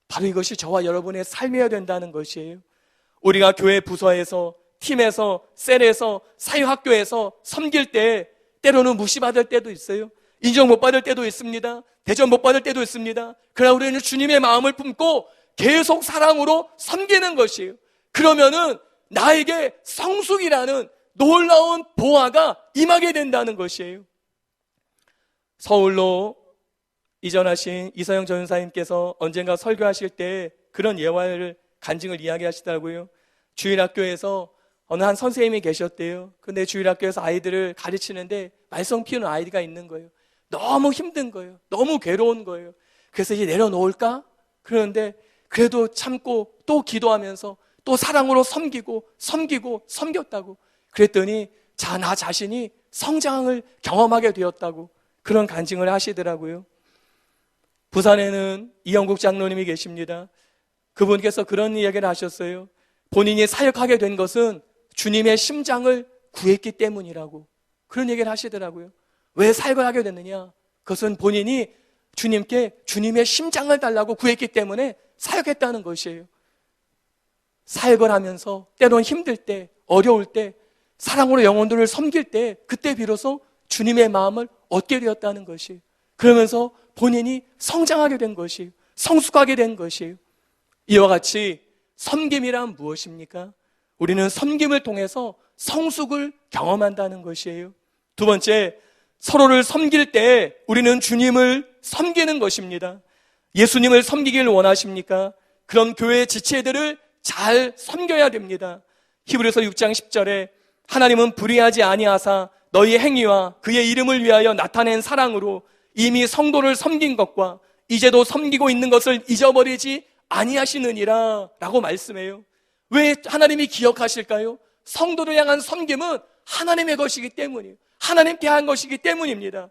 바로 이것이 저와 여러분의 삶이어야 된다는 것이에요. 우리가 교회 부서에서, 팀에서, 셀에서, 사회학교에서 섬길 때 때로는 무시받을 때도 있어요. 인정 못 받을 때도 있습니다. 대접 못 받을 때도 있습니다. 그러나 우리는 주님의 마음을 품고 계속 사랑으로 섬기는 것이에요. 그러면은 나에게 성숙이라는 놀라운 보화가 임하게 된다는 것이에요. 서울로 이전하신 이서영 전사님께서 언젠가 설교하실 때 그런 예화를 간증을 이야기하시더라고요. 주일학교에서 어느 한 선생님이 계셨대요. 근데 주일학교에서 아이들을 가르치는데 말썽 피우는 아이가 있는 거예요. 너무 힘든 거예요. 너무 괴로운 거예요. 그래서 이제 내려놓을까? 그러는데 그래도 참고 또 기도하면서 또 사랑으로 섬겼다고. 그랬더니 나 자신이 성장을 경험하게 되었다고 그런 간증을 하시더라고요. 부산에는 이영국 장로님이 계십니다. 그분께서 그런 이야기를 하셨어요. 본인이 사역하게 된 것은 주님의 심장을 구했기 때문이라고 그런 얘기를 하시더라고요. 왜 사역을 하게 됐느냐? 그것은 본인이 주님께 주님의 심장을 달라고 구했기 때문에 사역했다는 것이에요. 사역을 하면서 때론 힘들 때, 어려울 때, 사랑으로 영혼들을 섬길 때 그때 비로소 주님의 마음을 얻게 되었다는 것이에요. 그러면서 본인이 성장하게 된 것이에요. 성숙하게 된 것이에요. 이와 같이 섬김이란 무엇입니까? 우리는 섬김을 통해서 성숙을 경험한다는 것이에요. 두 번째, 서로를 섬길 때 우리는 주님을 섬기는 것입니다. 예수님을 섬기길 원하십니까? 그럼 교회의 지체들을 잘 섬겨야 됩니다. 히브리서 6장 10절에 하나님은 불의하지 아니하사 너희의 행위와 그의 이름을 위하여 나타낸 사랑으로 이미 성도를 섬긴 것과 이제도 섬기고 있는 것을 잊어버리지 아니하시느니라 라고 말씀해요. 왜 하나님이 기억하실까요? 성도를 향한 섬김은 하나님의 것이기 때문이에요. 하나님께 한 것이기 때문입니다.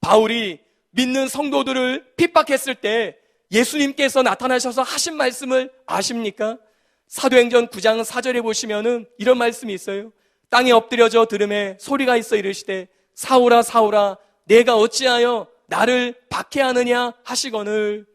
바울이 믿는 성도들을 핍박했을 때 예수님께서 나타나셔서 하신 말씀을 아십니까? 사도행전 9장 4절에 보시면은 이런 말씀이 있어요. 땅에 엎드려져 들음에 소리가 있어 이르시되 사울아 사울아 내가 어찌하여 나를 박해하느냐 하시거늘.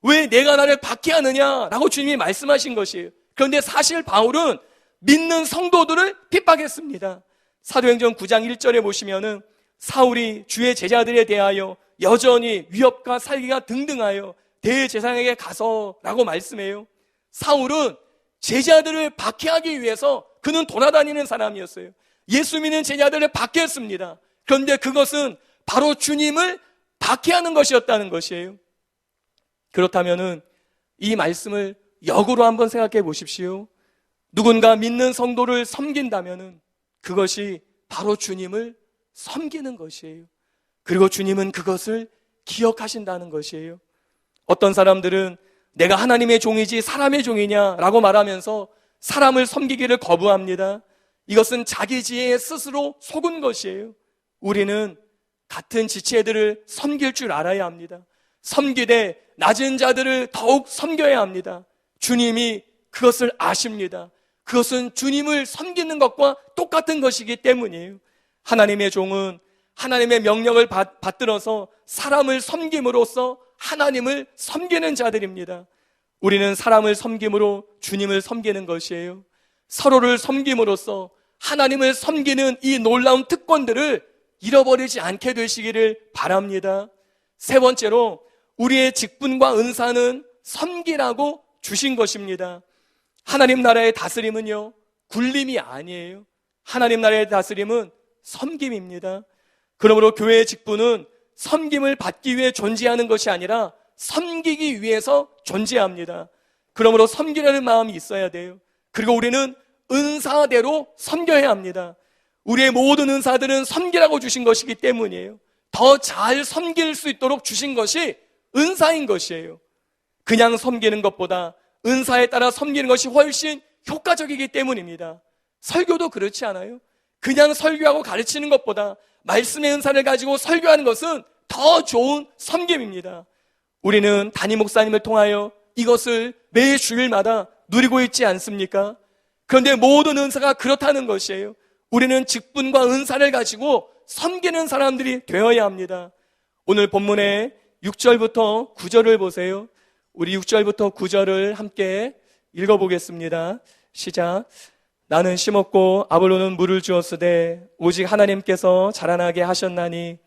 왜 내가 나를 박해하느냐라고 주님이 말씀하신 것이에요. 그런데 사실 바울은 믿는 성도들을 핍박했습니다. 사도행전 9장 1절에 보시면은 사울이 주의 제자들에 대하여 여전히 위협과 살기가 등등하여 대제사장에게 가서라고 말씀해요. 사울은 제자들을 박해하기 위해서 그는 돌아다니는 사람이었어요. 예수 믿는 제자들을 박해했습니다. 그런데 그것은 바로 주님을 박해하는 것이었다는 것이에요. 그렇다면은 이 말씀을 역으로 한번 생각해 보십시오. 누군가 믿는 성도를 섬긴다면은 그것이 바로 주님을 섬기는 것이에요. 그리고 주님은 그것을 기억하신다는 것이에요. 어떤 사람들은 내가 하나님의 종이지 사람의 종이냐라고 말하면서 사람을 섬기기를 거부합니다. 이것은 자기 지혜에 스스로 속은 것이에요. 우리는 같은 지체들을 섬길 줄 알아야 합니다. 섬기되 낮은 자들을 더욱 섬겨야 합니다. 주님이 그것을 아십니다. 그것은 주님을 섬기는 것과 똑같은 것이기 때문이에요. 하나님의 종은 하나님의 명령을 받들어서 사람을 섬김으로써 하나님을 섬기는 자들입니다. 우리는 사람을 섬김으로 주님을 섬기는 것이에요. 서로를 섬김으로써 하나님을 섬기는 이 놀라운 특권들을 잃어버리지 않게 되시기를 바랍니다. 세 번째로 우리의 직분과 은사는 섬기라고 주신 것입니다. 하나님 나라의 다스림은요, 굴림이 아니에요. 하나님 나라의 다스림은 섬김입니다. 그러므로 교회의 직분은 섬김을 받기 위해 존재하는 것이 아니라 섬기기 위해서 존재합니다. 그러므로 섬기려는 마음이 있어야 돼요. 그리고 우리는 은사대로 섬겨야 합니다. 우리의 모든 은사들은 섬기라고 주신 것이기 때문이에요. 더 잘 섬길 수 있도록 주신 것이 은사인 것이에요. 그냥 섬기는 것보다 은사에 따라 섬기는 것이 훨씬 효과적이기 때문입니다. 설교도 그렇지 않아요? 그냥 설교하고 가르치는 것보다 말씀의 은사를 가지고 설교하는 것은 더 좋은 섬김입니다. 우리는 담임 목사님을 통하여 이것을 매 주일마다 누리고 있지 않습니까? 그런데 모든 은사가 그렇다는 것이에요. 우리는 직분과 은사를 가지고 섬기는 사람들이 되어야 합니다. 오늘 본문의 6절부터 9절을 보세요. 우리 6절부터 9절을 함께 읽어보겠습니다. 시작. 나는 심었고 아볼로는 물을 주었으되 오직 하나님께서 자라나게 하셨나니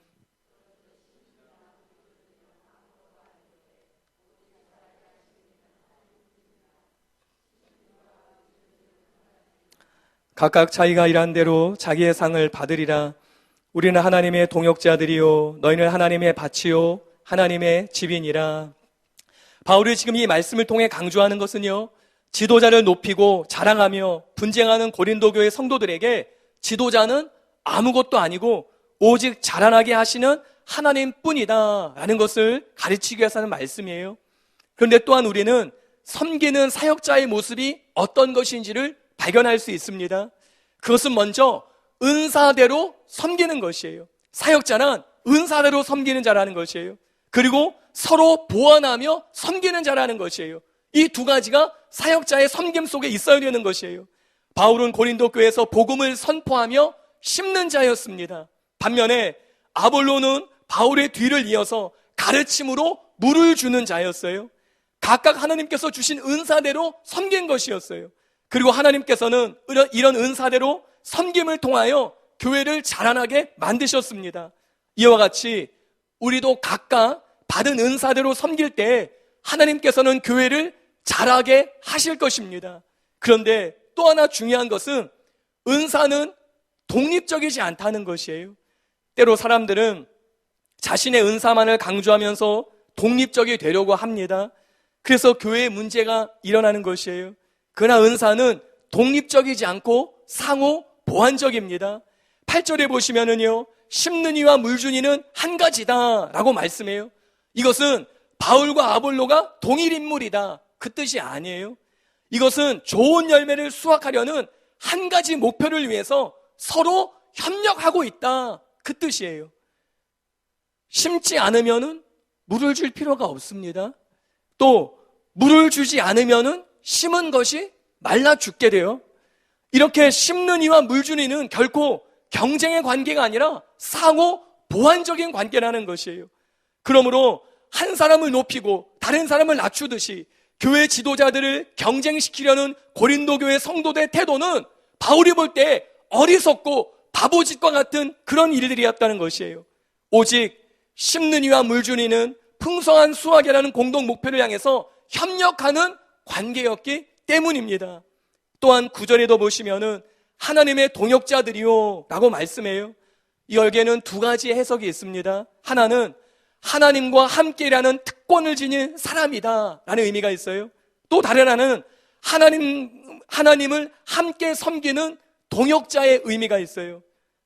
각각 자기가 일한 대로 자기의 상을 받으리라. 우리는 하나님의 동역자들이요 너희는 하나님의 밭이요 하나님의 집이니라. 바울이 지금 이 말씀을 통해 강조하는 것은요, 지도자를 높이고 자랑하며 분쟁하는 고린도 교회 성도들에게 지도자는 아무것도 아니고 오직 자라나게 하시는 하나님뿐이다 라는 것을 가르치기 위해서 하는 말씀이에요. 그런데 또한 우리는 섬기는 사역자의 모습이 어떤 것인지를 발견할 수 있습니다. 그것은 먼저 은사대로 섬기는 것이에요. 사역자는 은사대로 섬기는 자라는 것이에요. 그리고 서로 보완하며 섬기는 자라는 것이에요. 이 두 가지가 사역자의 섬김 속에 있어야 되는 것이에요. 바울은 고린도 교회에서 복음을 선포하며 심는 자였습니다. 반면에 아볼로는 바울의 뒤를 이어서 가르침으로 물을 주는 자였어요. 각각 하나님께서 주신 은사대로 섬긴 것이었어요. 그리고 하나님께서는 이런 은사대로 섬김을 통하여 교회를 자라나게 만드셨습니다. 이와 같이 우리도 각각 받은 은사대로 섬길 때 하나님께서는 교회를 자라게 하실 것입니다. 그런데 또 하나 중요한 것은 은사는 독립적이지 않다는 것이에요. 때로 사람들은 자신의 은사만을 강조하면서 독립적이 되려고 합니다. 그래서 교회에 문제가 일어나는 것이에요. 그러나 은사는 독립적이지 않고 상호 보완적입니다. 8절에 보시면은요, 심는 이와 물 준 이는 한 가지다 라고 말씀해요. 이것은 바울과 아볼로가 동일 인물이다, 그 뜻이 아니에요. 이것은 좋은 열매를 수확하려는 한 가지 목표를 위해서 서로 협력하고 있다, 그 뜻이에요. 심지 않으면은 물을 줄 필요가 없습니다. 또 물을 주지 않으면은 심은 것이 말라 죽게 돼요. 이렇게 심는 이와 물 주는 이는 결코 경쟁의 관계가 아니라 상호 보완적인 관계라는 것이에요. 그러므로 한 사람을 높이고 다른 사람을 낮추듯이 교회 지도자들을 경쟁시키려는 고린도 교회 성도들의 태도는 바울이 볼 때 어리석고 바보짓과 같은 그런 일들이었다는 것이에요. 오직 심는 이와 물 주는 이는 풍성한 수확이라는 공동 목표를 향해서 협력하는 관계였기 때문입니다. 또한 9절에도 보시면은 하나님의 동역자들이요 라고 말씀해요. 여기에는 두 가지 해석이 있습니다. 하나는 하나님과 함께 일하는 특권을 지닌 사람이다 라는 의미가 있어요. 또 다른 하나는 하나님을 함께 섬기는 동역자의 의미가 있어요.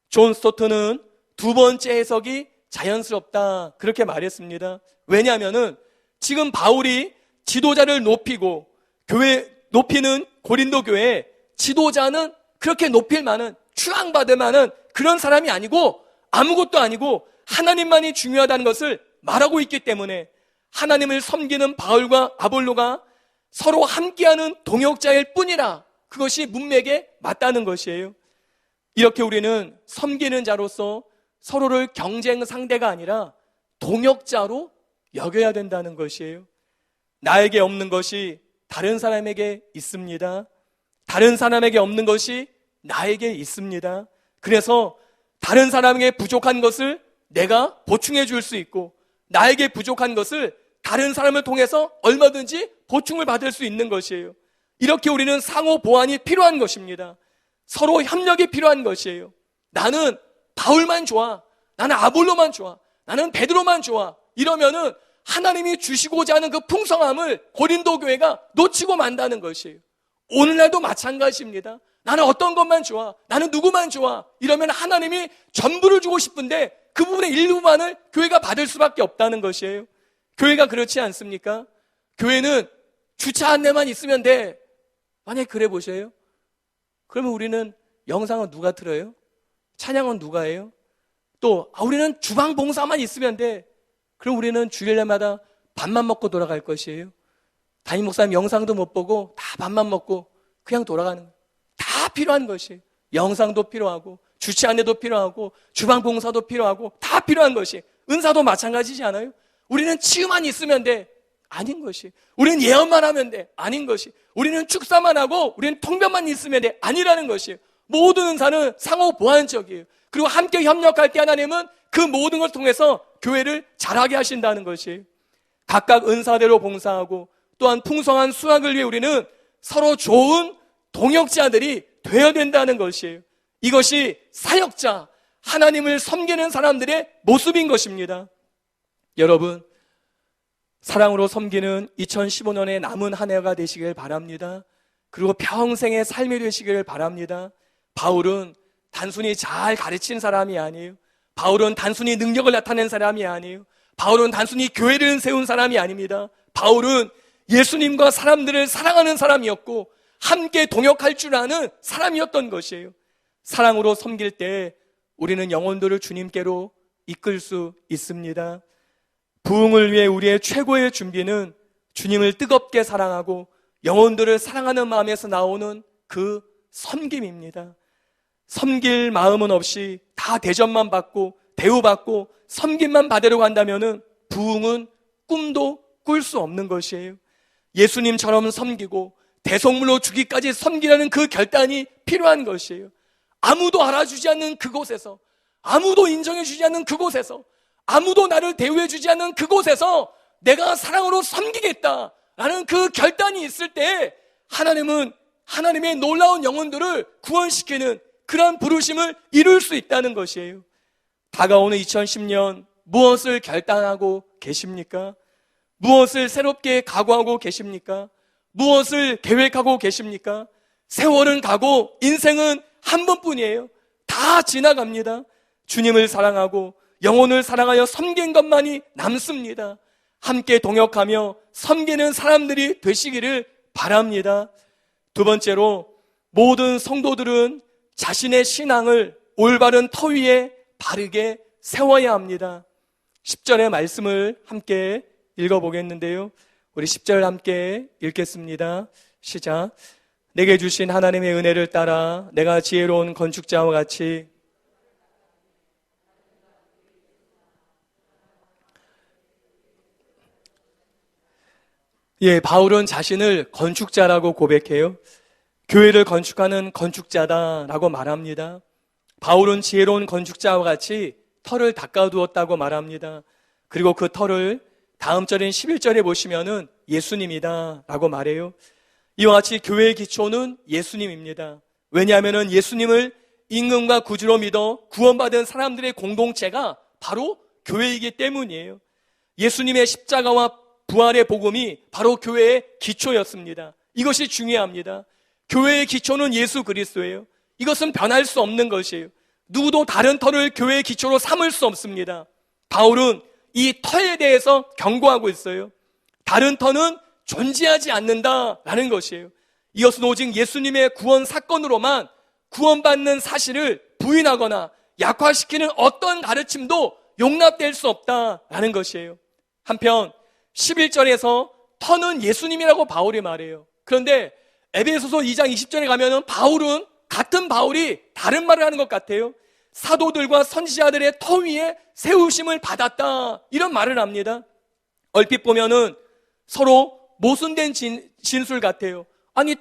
존 스토트는 두 번째 해석이 자연스럽다 그렇게 말했습니다. 왜냐하면은 지금 바울이 지도자를 높이고 교회 높이는 고린도 교회 지도자는 그렇게 높일 만한 추앙받을 만한 그런 사람이 아니고 아무것도 아니고 하나님만이 중요하다는 것을 말하고 있기 때문에 하나님을 섬기는 바울과 아볼로가 서로 함께하는 동역자일 뿐이라 그것이 문맥에 맞다는 것이에요. 이렇게 우리는 섬기는 자로서 서로를 경쟁 상대가 아니라 동역자로 여겨야 된다는 것이에요. 나에게 없는 것이 다른 사람에게 있습니다. 다른 사람에게 없는 것이 나에게 있습니다. 그래서 다른 사람에게 부족한 것을 내가 보충해 줄 수 있고, 나에게 부족한 것을 다른 사람을 통해서 얼마든지 보충을 받을 수 있는 것이에요. 이렇게 우리는 상호 보완이 필요한 것입니다. 서로 협력이 필요한 것이에요. 나는 바울만 좋아, 나는 아볼로만 좋아, 나는 베드로만 좋아, 이러면은 하나님이 주시고자 하는 그 풍성함을 고린도 교회가 놓치고 만다는 것이에요. 오늘날도 마찬가지입니다. 나는 어떤 것만 좋아, 나는 누구만 좋아, 이러면 하나님이 전부를 주고 싶은데 그 부분의 일부만을 교회가 받을 수밖에 없다는 것이에요. 교회가 그렇지 않습니까? 교회는 주차 안내만 있으면 돼. 만약에 그래 보세요. 그러면 우리는 영상은 누가 틀어요? 찬양은 누가 해요? 또 우리는 주방 봉사만 있으면 돼. 그럼 우리는 주일날마다 밥만 먹고 돌아갈 것이에요. 담임 목사님 영상도 못 보고 다 밥만 먹고 그냥 돌아가는 거예요. 다 필요한 것이에요. 영상도 필요하고 주차 안내도 필요하고 주방 봉사도 필요하고 다 필요한 것이. 은사도 마찬가지지 않아요? 우리는 치유만 있으면 돼. 아닌 것이. 우리는 예언만 하면 돼. 아닌 것이. 우리는 축사만 하고 우리는 통변만 있으면 돼. 아니라는 것이에요. 모든 은사는 상호 보완적이에요. 그리고 함께 협력할 때 하나님은 그 모든 걸 통해서 교회를 자라게 하신다는 것이에요. 각각 은사대로 봉사하고 또한 풍성한 수확을 위해 우리는 서로 좋은 동역자들이 되어야 된다는 것이에요. 이것이 사역자, 하나님을 섬기는 사람들의 모습인 것입니다. 여러분, 사랑으로 섬기는 2015년의 남은 한 해가 되시길 바랍니다. 그리고 평생의 삶이 되시길 바랍니다. 바울은 단순히 잘 가르친 사람이 아니에요. 바울은 단순히 능력을 나타낸 사람이 아니에요. 바울은 단순히 교회를 세운 사람이 아닙니다. 바울은 예수님과 사람들을 사랑하는 사람이었고 함께 동역할 줄 아는 사람이었던 것이에요. 사랑으로 섬길 때 우리는 영혼들을 주님께로 이끌 수 있습니다. 부흥을 위해 우리의 최고의 준비는 주님을 뜨겁게 사랑하고 영혼들을 사랑하는 마음에서 나오는 그 섬김입니다. 섬길 마음은 없이 다 대접만 받고 대우받고 섬김만 받으려고 한다면 부흥은 꿈도 꿀 수 없는 것이에요. 예수님처럼 섬기고 대속물로 주기까지 섬기라는 그 결단이 필요한 것이에요. 아무도 알아주지 않는 그곳에서, 아무도 인정해주지 않는 그곳에서, 아무도 나를 대우해주지 않는 그곳에서 내가 사랑으로 섬기겠다라는 그 결단이 있을 때 하나님은 하나님의 놀라운 영혼들을 구원시키는 그런 부르심을 이룰 수 있다는 것이에요. 다가오는 2010년 무엇을 결단하고 계십니까? 무엇을 새롭게 각오하고 계십니까? 무엇을 계획하고 계십니까? 세월은 가고 인생은 한 번뿐이에요. 다 지나갑니다. 주님을 사랑하고 영혼을 사랑하여 섬긴 것만이 남습니다. 함께 동역하며 섬기는 사람들이 되시기를 바랍니다. 두 번째로, 모든 성도들은 자신의 신앙을 올바른 터 위에 바르게 세워야 합니다. 10절의 말씀을 함께 읽어보겠는데요. 우리 10절 함께 읽겠습니다. 시작. 내게 주신 하나님의 은혜를 따라 내가 지혜로운 건축자와 같이 바울은 자신을 건축자라고 고백해요. 교회를 건축하는 건축자다라고 말합니다. 바울은 지혜로운 건축자와 같이 터를 닦아두었다고 말합니다. 그리고 그 터를 다음 절인 11절에 보시면은 예수님이다 라고 말해요. 이와 같이 교회의 기초는 예수님입니다. 왜냐하면 예수님을 임금과 구주로 믿어 구원받은 사람들의 공동체가 바로 교회이기 때문이에요. 예수님의 십자가와 부활의 복음이 바로 교회의 기초였습니다. 이것이 중요합니다. 교회의 기초는 예수 그리스도예요. 이것은 변할 수 없는 것이에요. 누구도 다른 터를 교회의 기초로 삼을 수 없습니다. 바울은 이 터에 대해서 경고하고 있어요. 다른 터는 존재하지 않는다라는 것이에요. 이것은 오직 예수님의 구원 사건으로만 구원받는 사실을 부인하거나 약화시키는 어떤 가르침도 용납될 수 없다라는 것이에요. 한편 11절에서 터는 예수님이라고 바울이 말해요. 그런데 에베소서 2장 20절에 가면은 바울은 같은 바울이 다른 말을 하는 것 같아요. 사도들과 선지자들의 터 위에 세우심을 받았다, 이런 말을 합니다. 얼핏 보면은 서로 모순된 진술 같아요. 아니,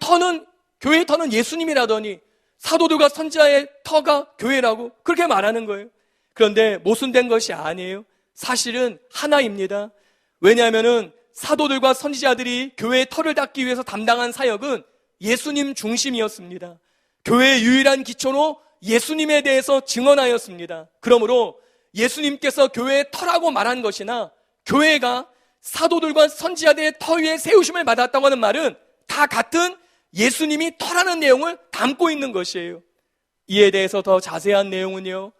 교회의 터는 예수님이라더니 사도들과 선지자의 터가 교회라고 그렇게 말하는 거예요. 그런데 모순된 것이 아니에요. 사실은 하나입니다. 왜냐하면은 사도들과 선지자들이 교회의 터를 닦기 위해서 담당한 사역은 예수님 중심이었습니다. 교회의 유일한 기초로 예수님에 대해서 증언하였습니다. 그러므로 예수님께서 교회의 터라고 말한 것이나 교회가 사도들과 선지자들의 터 위에 세우심을 받았다고 하는 말은 다 같은 예수님이 터라는 내용을 담고 있는 것이에요. 이에 대해서 더 자세한 내용은요,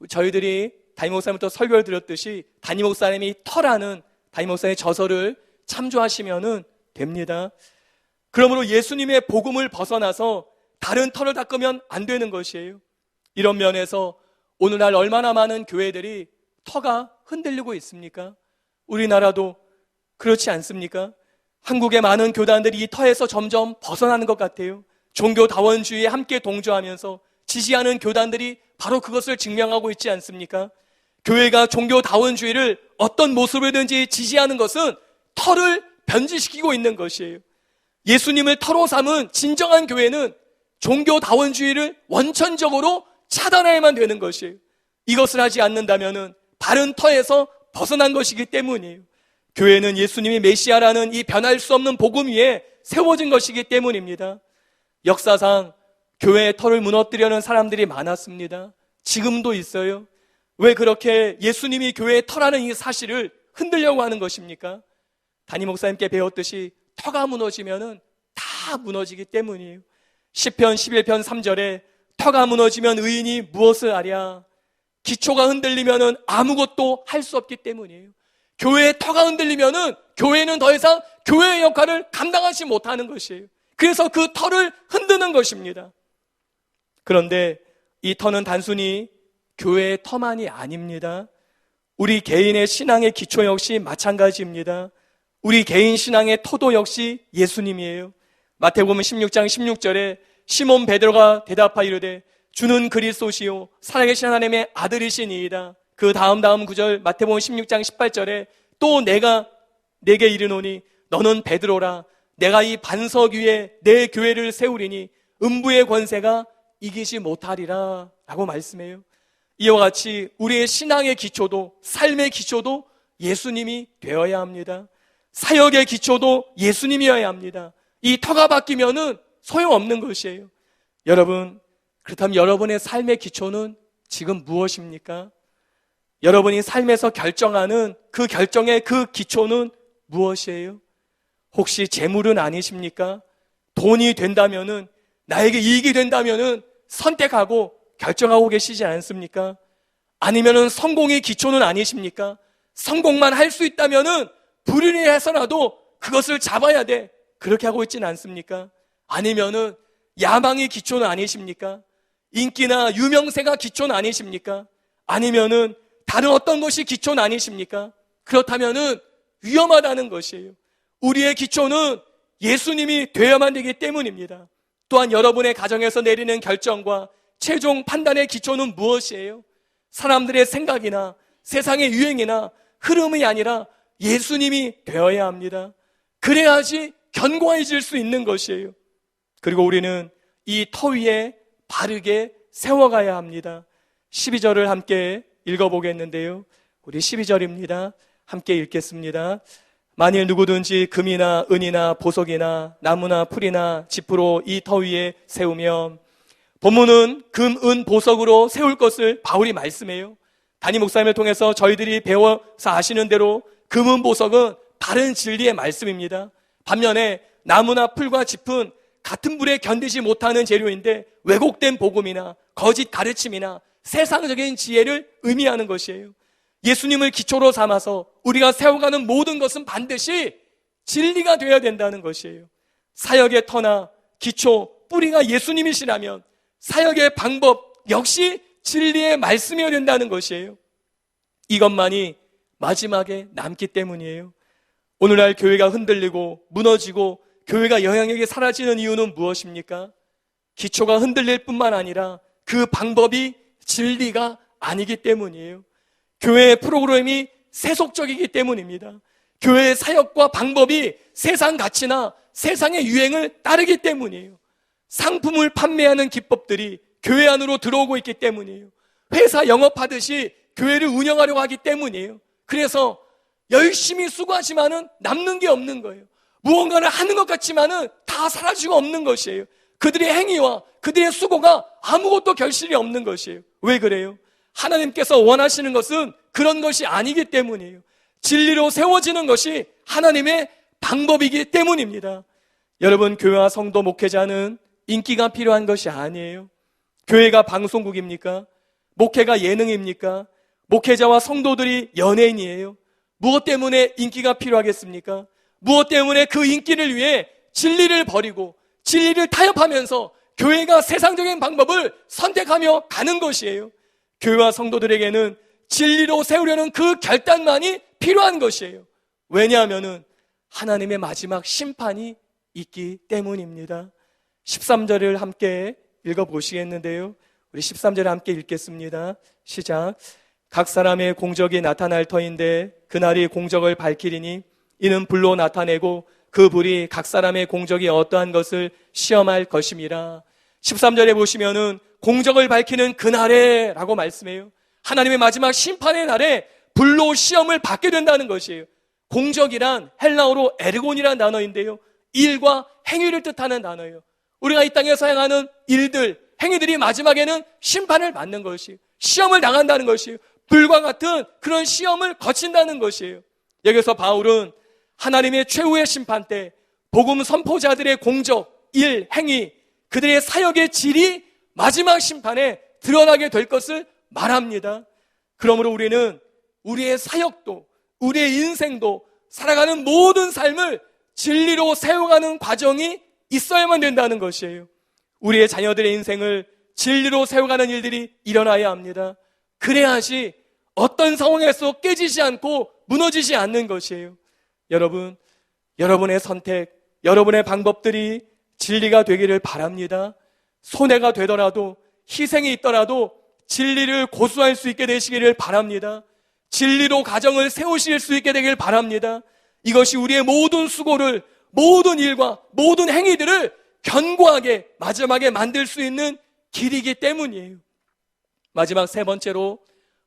저희들이 담임 목사님부터 설교를 드렸듯이 담임 목사님이 터라는 담임 목사님의 저서를 참조하시면 됩니다. 그러므로 예수님의 복음을 벗어나서 다른 터를 닦으면 안 되는 것이에요. 이런 면에서 오늘날 얼마나 많은 교회들이 터가 흔들리고 있습니까? 우리나라도 그렇지 않습니까? 한국의 많은 교단들이 이 터에서 점점 벗어나는 것 같아요. 종교다원주의에 함께 동조하면서 지지하는 교단들이 바로 그것을 증명하고 있지 않습니까? 교회가 종교다원주의를 어떤 모습이든지 지지하는 것은 터를 변질시키고 있는 것이에요. 예수님을 터로 삼은 진정한 교회는 종교다원주의를 원천적으로 차단해야만 되는 것이에요. 이것을 하지 않는다면 바른 터에서 벗어난 것이기 때문이에요. 교회는 예수님이 메시아라는 이 변할 수 없는 복음 위에 세워진 것이기 때문입니다. 역사상 교회의 터를 무너뜨리려는 사람들이 많았습니다. 지금도 있어요. 왜 그렇게 예수님이 교회의 터라는 이 사실을 흔들려고 하는 것입니까? 담임 목사님께 배웠듯이 터가 무너지면 다 무너지기 때문이에요. 시편 11편 3절에 터가 무너지면 의인이 무엇을 하랴? 기초가 흔들리면 아무것도 할 수 없기 때문이에요. 교회의 터가 흔들리면 교회는 더 이상 교회의 역할을 감당하지 못하는 것이에요. 그래서 그 터를 흔드는 것입니다. 그런데 이 터는 단순히 교회의 터만이 아닙니다. 우리 개인의 신앙의 기초 역시 마찬가지입니다. 우리 개인 신앙의 터도 역시 예수님이에요. 마태복음 16장 16절에 시몬 베드로가 대답하여 이르되 주는 그리스도시요 살아계신 하나님의 아들이시니이다. 그 다음 구절 마태복음 16장 18절에 또 내가 내게 이르노니 너는 베드로라 내가 이 반석 위에 내 교회를 세우리니 음부의 권세가 이기지 못하리라 라고 말씀해요. 이와 같이 우리의 신앙의 기초도 삶의 기초도 예수님이 되어야 합니다. 사역의 기초도 예수님이어야 합니다. 이 터가 바뀌면은 소용없는 것이에요. 여러분, 그렇다면 여러분의 삶의 기초는 지금 무엇입니까? 여러분이 삶에서 결정하는 그 결정의 그 기초는 무엇이에요? 혹시 재물은 아니십니까? 돈이 된다면은, 나에게 이익이 된다면은 선택하고 결정하고 계시지 않습니까? 아니면은 성공의 기초는 아니십니까? 성공만 할 수 있다면은 불운해서라도 그것을 잡아야 돼. 그렇게 하고 있지는 않습니까? 아니면은 야망의 기초는 아니십니까? 인기나 유명세가 기초는 아니십니까? 아니면은 다른 어떤 것이 기초는 아니십니까? 그렇다면은 위험하다는 것이에요. 우리의 기초는 예수님이 되어야만 되기 때문입니다. 또한 여러분의 가정에서 내리는 결정과 최종 판단의 기초는 무엇이에요? 사람들의 생각이나 세상의 유행이나 흐름이 아니라 예수님이 되어야 합니다. 그래야지 견고해질 수 있는 것이에요. 그리고 우리는 이 터 위에 바르게 세워가야 합니다. 12절을 함께 읽어보겠는데요. 우리 12절입니다. 함께 읽겠습니다. 만일 누구든지 금이나 은이나 보석이나 나무나 풀이나 짚으로 이 터 위에 세우면, 본문은 금, 은, 보석으로 세울 것을 바울이 말씀해요. 담임 목사님을 통해서 저희들이 배워서 아시는 대로 금은 보석은 바른 진리의 말씀입니다. 반면에 나무나 풀과 짚은 같은 불에 견디지 못하는 재료인데 왜곡된 복음이나 거짓 가르침이나 세상적인 지혜를 의미하는 것이에요. 예수님을 기초로 삼아서 우리가 세워가는 모든 것은 반드시 진리가 되어야 된다는 것이에요. 사역의 터나 기초, 뿌리가 예수님이시라면 사역의 방법 역시 진리의 말씀이어야 된다는 것이에요. 이것만이 마지막에 남기 때문이에요. 오늘날 교회가 흔들리고 무너지고 교회가 영향력이 사라지는 이유는 무엇입니까? 기초가 흔들릴 뿐만 아니라 그 방법이 진리가 아니기 때문이에요. 교회의 프로그램이 세속적이기 때문입니다. 교회의 사역과 방법이 세상 가치나 세상의 유행을 따르기 때문이에요. 상품을 판매하는 기법들이 교회 안으로 들어오고 있기 때문이에요. 회사 영업하듯이 교회를 운영하려고 하기 때문이에요. 그래서 열심히 수고하지만은 남는 게 없는 거예요. 무언가를 하는 것 같지만은 다 사라지고 없는 것이에요. 그들의 행위와 그들의 수고가 아무것도 결실이 없는 것이에요. 왜 그래요? 하나님께서 원하시는 것은 그런 것이 아니기 때문이에요. 진리로 세워지는 것이 하나님의 방법이기 때문입니다. 여러분, 교회와 성도 목회자는 인기가 필요한 것이 아니에요. 교회가 방송국입니까? 목회가 예능입니까? 목회자와 성도들이 연예인이에요. 무엇 때문에 인기가 필요하겠습니까? 무엇 때문에 그 인기를 위해 진리를 버리고 진리를 타협하면서 교회가 세상적인 방법을 선택하며 가는 것이에요. 교회와 성도들에게는 진리로 세우려는 그 결단만이 필요한 것이에요. 왜냐하면 하나님의 마지막 심판이 있기 때문입니다. 13절을 함께 읽어보시겠는데요. 우리 13절 함께 읽겠습니다. 시작. 각 사람의 공적이 나타날 터인데 그날이 공적을 밝히리니 이는 불로 나타내고 그 불이 각 사람의 공적이 어떠한 것을 시험할 것임이라. 13절에 보시면은 공적을 밝히는 그날에 라고 말씀해요. 하나님의 마지막 심판의 날에 불로 시험을 받게 된다는 것이에요. 공적이란 헬라어로 에르곤이라는 단어인데요, 일과 행위를 뜻하는 단어예요. 우리가 이 땅에서 행하는 일들, 행위들이 마지막에는 심판을 받는 것이에요. 시험을 당한다는 것이에요. 불과 같은 그런 시험을 거친다는 것이에요. 여기서 바울은 하나님의 최후의 심판 때 복음 선포자들의 공적, 일, 행위, 그들의 사역의 질이 마지막 심판에 드러나게 될 것을 말합니다. 그러므로 우리는 우리의 사역도, 우리의 인생도, 살아가는 모든 삶을 진리로 세워가는 과정이 있어야만 된다는 것이에요. 우리의 자녀들의 인생을 진리로 세워가는 일들이 일어나야 합니다. 그래야지 어떤 상황에서 깨지지 않고 무너지지 않는 것이에요. 여러분, 여러분의 선택, 여러분의 방법들이 진리가 되기를 바랍니다. 손해가 되더라도, 희생이 있더라도 진리를 고수할 수 있게 되시기를 바랍니다. 진리로 가정을 세우실 수 있게 되길 바랍니다. 이것이 우리의 모든 수고를, 모든 일과 모든 행위들을 견고하게 마지막에 만들 수 있는 길이기 때문이에요. 마지막 세 번째로,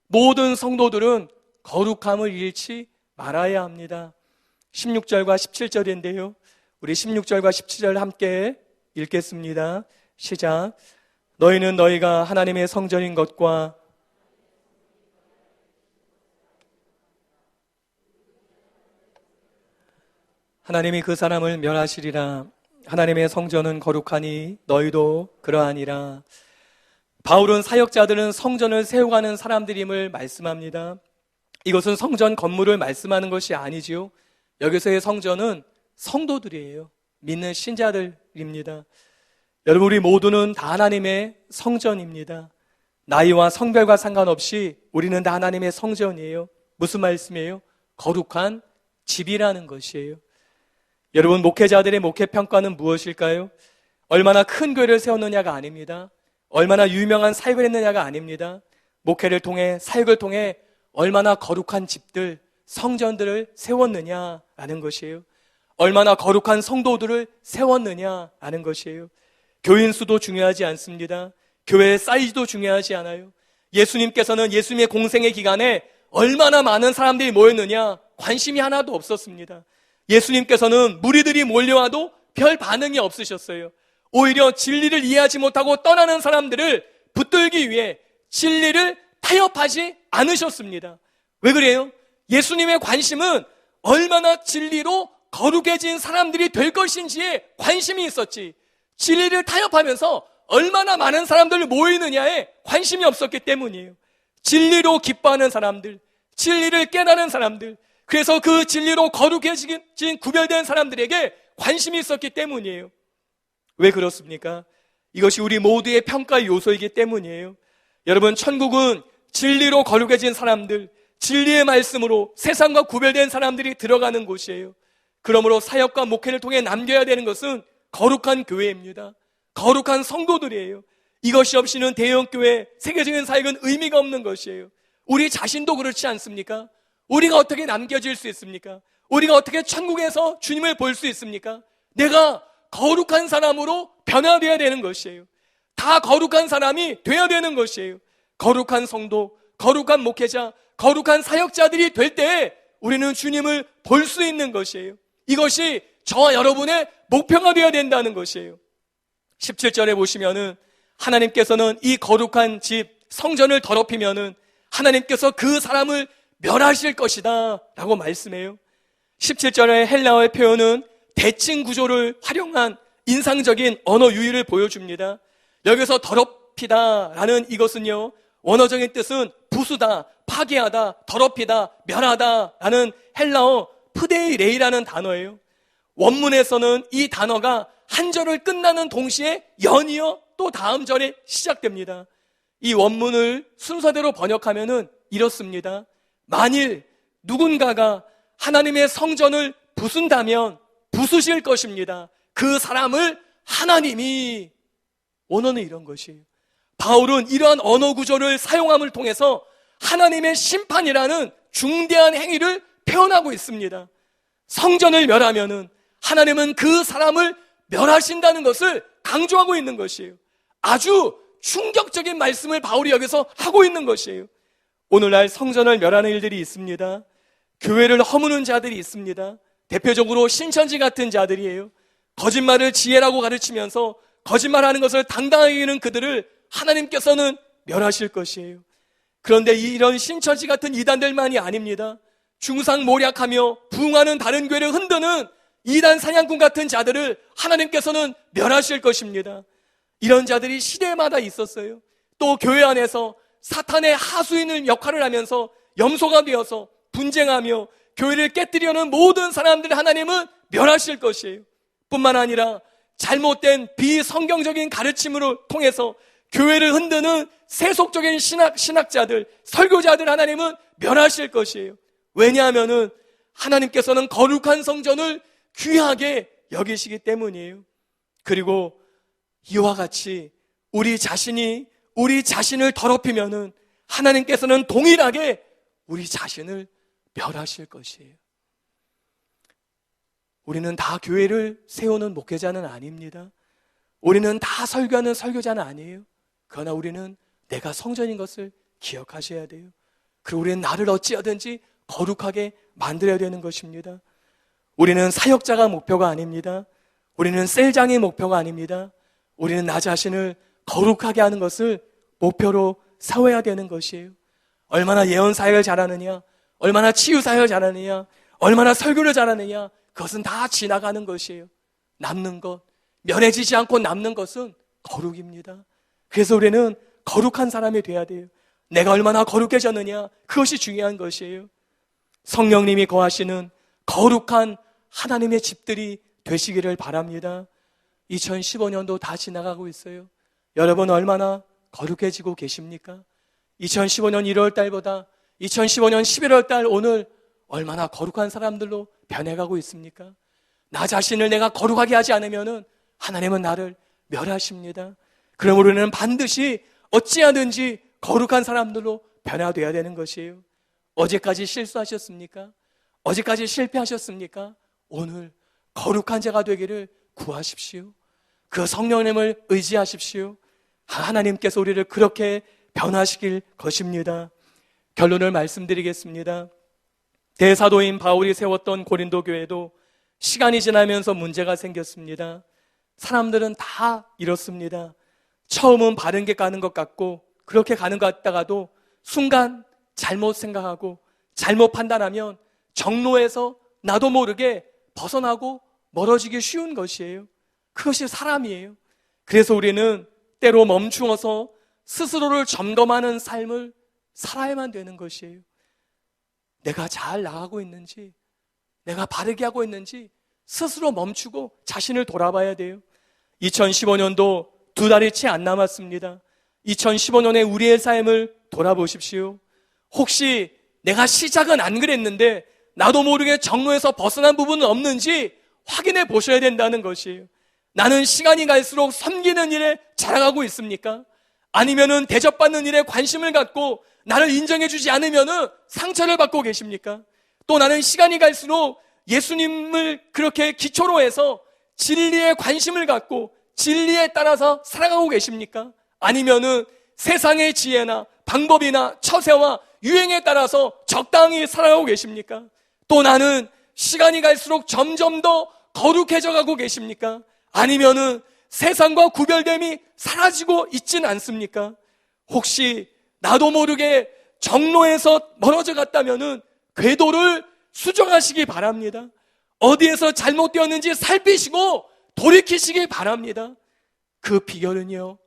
모든 성도들은 거룩함을 잃지 말아야 합니다. 16절과 17절인데요. 우리 16절과 17절 함께 읽겠습니다. 시작. 너희는 너희가 하나님의 성전인 것과 하나님이 그 사람을 멸하시리라. 하나님의 성전은 거룩하니 너희도 그러하니라. 바울은 사역자들은 성전을 세워가는 사람들임을 말씀합니다. 이것은 성전 건물을 말씀하는 것이 아니지요. 여기서의 성전은 성도들이에요. 믿는 신자들입니다. 여러분, 우리 모두는 다 하나님의 성전입니다. 나이와 성별과 상관없이 우리는 다 하나님의 성전이에요. 무슨 말씀이에요? 거룩한 집이라는 것이에요. 여러분, 목회자들의 목회 평가는 무엇일까요? 얼마나 큰 교회를 세웠느냐가 아닙니다. 얼마나 유명한 사역을 했느냐가 아닙니다. 목회를 통해, 사역을 통해 얼마나 거룩한 집들, 성전들을 세웠느냐라는 것이에요. 얼마나 거룩한 성도들을 세웠느냐라는 것이에요. 교인 수도 중요하지 않습니다. 교회의 사이즈도 중요하지 않아요. 예수님께서는 예수님의 공생의 기간에 얼마나 많은 사람들이 모였느냐 관심이 하나도 없었습니다. 예수님께서는 무리들이 몰려와도 별 반응이 없으셨어요. 오히려 진리를 이해하지 못하고 떠나는 사람들을 붙들기 위해 진리를 타협하지 않으셨습니다. 왜 그래요? 예수님의 관심은 얼마나 진리로 거룩해진 사람들이 될 것인지에 관심이 있었지, 진리를 타협하면서 얼마나 많은 사람들이 모이느냐에 관심이 없었기 때문이에요. 진리로 기뻐하는 사람들, 진리를 깨달은 사람들, 그래서 그 진리로 거룩해진 구별된 사람들에게 관심이 있었기 때문이에요. 왜 그렇습니까? 이것이 우리 모두의 평가의 요소이기 때문이에요. 여러분, 천국은 진리로 거룩해진 사람들, 진리의 말씀으로 세상과 구별된 사람들이 들어가는 곳이에요. 그러므로 사역과 목회를 통해 남겨야 되는 것은 거룩한 교회입니다. 거룩한 성도들이에요. 이것이 없이는 대형교회, 세계적인 사역은 의미가 없는 것이에요. 우리 자신도 그렇지 않습니까? 우리가 어떻게 남겨질 수 있습니까? 우리가 어떻게 천국에서 주님을 볼 수 있습니까? 내가 거룩한 사람으로 변화되어야 되는 것이에요. 다 거룩한 사람이 되어야 되는 것이에요. 거룩한 성도, 거룩한 목회자, 거룩한 사역자들이 될 때 우리는 주님을 볼 수 있는 것이에요. 이것이 저와 여러분의 목표가 되어야 된다는 것이에요. 17절에 보시면은 하나님께서는 이 거룩한 집, 성전을 더럽히면은 하나님께서 그 사람을 멸하실 것이다 라고 말씀해요. 17절의 헬라어의 표현은 대칭 구조를 활용한 인상적인 언어 유희를 보여줍니다. 여기서 더럽히다 라는 이것은요, 원어적인 뜻은 부수다, 파괴하다, 더럽히다, 멸하다 라는 헬라어 프데이레이라는 단어예요. 원문에서는 이 단어가 한 절을 끝나는 동시에 연이어 또 다음 절에 시작됩니다. 이 원문을 순서대로 번역하면은 이렇습니다. 만일 누군가가 하나님의 성전을 부순다면 부수실 것입니다. 그 사람을 하나님이. 원어는 이런 것이에요. 바울은 이러한 언어 구조를 사용함을 통해서 하나님의 심판이라는 중대한 행위를 표현하고 있습니다. 성전을 멸하면은 하나님은 그 사람을 멸하신다는 것을 강조하고 있는 것이에요. 아주 충격적인 말씀을 바울이 여기서 하고 있는 것이에요. 오늘날 성전을 멸하는 일들이 있습니다. 교회를 허무는 자들이 있습니다. 대표적으로 신천지 같은 자들이에요. 거짓말을 지혜라고 가르치면서 거짓말하는 것을 당당하게 여기는 그들을 하나님께서는 멸하실 것이에요. 그런데 이런 신천지 같은 이단들만이 아닙니다. 중상모략하며 부흥하는 다른 교회를 흔드는 이단 사냥꾼 같은 자들을 하나님께서는 멸하실 것입니다. 이런 자들이 시대마다 있었어요. 또 교회 안에서 사탄의 하수인을 역할을 하면서 염소가 되어서 분쟁하며 교회를 깨뜨리려는 모든 사람들을 하나님은 멸하실 것이에요. 뿐만 아니라 잘못된 비성경적인 가르침으로 통해서 교회를 흔드는 세속적인 신학자들, 설교자들 하나님은 멸하실 것이에요. 왜냐하면은 하나님께서는 거룩한 성전을 귀하게 여기시기 때문이에요. 그리고 이와 같이 우리 자신이 우리 자신을 더럽히면은 하나님께서는 동일하게 우리 자신을 멸하실 것이에요. 우리는 다 교회를 세우는 목회자는 아닙니다. 우리는 다 설교하는 설교자는 아니에요. 그러나 우리는 내가 성전인 것을 기억하셔야 돼요. 그리고 우리는 나를 어찌하든지 거룩하게 만들어야 되는 것입니다. 우리는 사역자가 목표가 아닙니다. 우리는 셀장이 목표가 아닙니다. 우리는 나 자신을 거룩하게 하는 것을 목표로 세워야 되는 것이에요. 얼마나 예언 사역을 잘하느냐, 얼마나 치유 사역을 잘하느냐, 얼마나 설교를 잘하느냐, 그것은 다 지나가는 것이에요. 남는 것, 면해지지 않고 남는 것은 거룩입니다. 그래서 우리는 거룩한 사람이 돼야 돼요. 내가 얼마나 거룩해졌느냐, 그것이 중요한 것이에요. 성령님이 거하시는 거룩한 하나님의 집들이 되시기를 바랍니다. 2015년도 다 지나가고 있어요. 여러분 얼마나 거룩해지고 계십니까? 2015년 1월 달보다 2015년 11월 달 오늘 얼마나 거룩한 사람들로 변해가고 있습니까? 나 자신을 내가 거룩하게 하지 않으면은 하나님은 나를 멸하십니다. 그럼 우리는 반드시 어찌하든지 거룩한 사람들로 변화되어야 되는 것이에요. 어제까지 실수하셨습니까? 어제까지 실패하셨습니까? 오늘 거룩한 자가 되기를 구하십시오. 그 성령님을 의지하십시오. 하나님께서 우리를 그렇게 변화시킬 것입니다. 결론을 말씀드리겠습니다. 대사도인 바울이 세웠던 고린도 교회도 시간이 지나면서 문제가 생겼습니다. 사람들은 다 이렇습니다. 처음은 바른 게 가는 것 같고 그렇게 가는 것 같다가도 순간 잘못 생각하고 잘못 판단하면 정로에서 나도 모르게 벗어나고 멀어지기 쉬운 것이에요. 그것이 사람이에요. 그래서 우리는 때로 멈추어서 스스로를 점검하는 삶을 살아야만 되는 것이에요. 내가 잘 나가고 있는지, 내가 바르게 하고 있는지 스스로 멈추고 자신을 돌아봐야 돼요. 2015년도 2달이 채 안 남았습니다. 2015년에 우리의 삶을 돌아보십시오. 혹시 내가 시작은 안 그랬는데 나도 모르게 정로에서 벗어난 부분은 없는지 확인해 보셔야 된다는 것이에요. 나는 시간이 갈수록 섬기는 일에 자라가고 있습니까? 아니면은 대접받는 일에 관심을 갖고 나를 인정해주지 않으면은 상처를 받고 계십니까? 또 나는 시간이 갈수록 예수님을 그렇게 기초로 해서 진리에 관심을 갖고 진리에 따라서 살아가고 계십니까? 아니면은 세상의 지혜나 방법이나 처세와 유행에 따라서 적당히 살아가고 계십니까? 또 나는 시간이 갈수록 점점 더 거룩해져 가고 계십니까? 아니면은 세상과 구별됨이 사라지고 있진 않습니까? 혹시 나도 모르게 정로에서 멀어져 갔다면은 궤도를 수정하시기 바랍니다. 어디에서 잘못되었는지 살피시고 돌이키시기 바랍니다. 그 비결은요,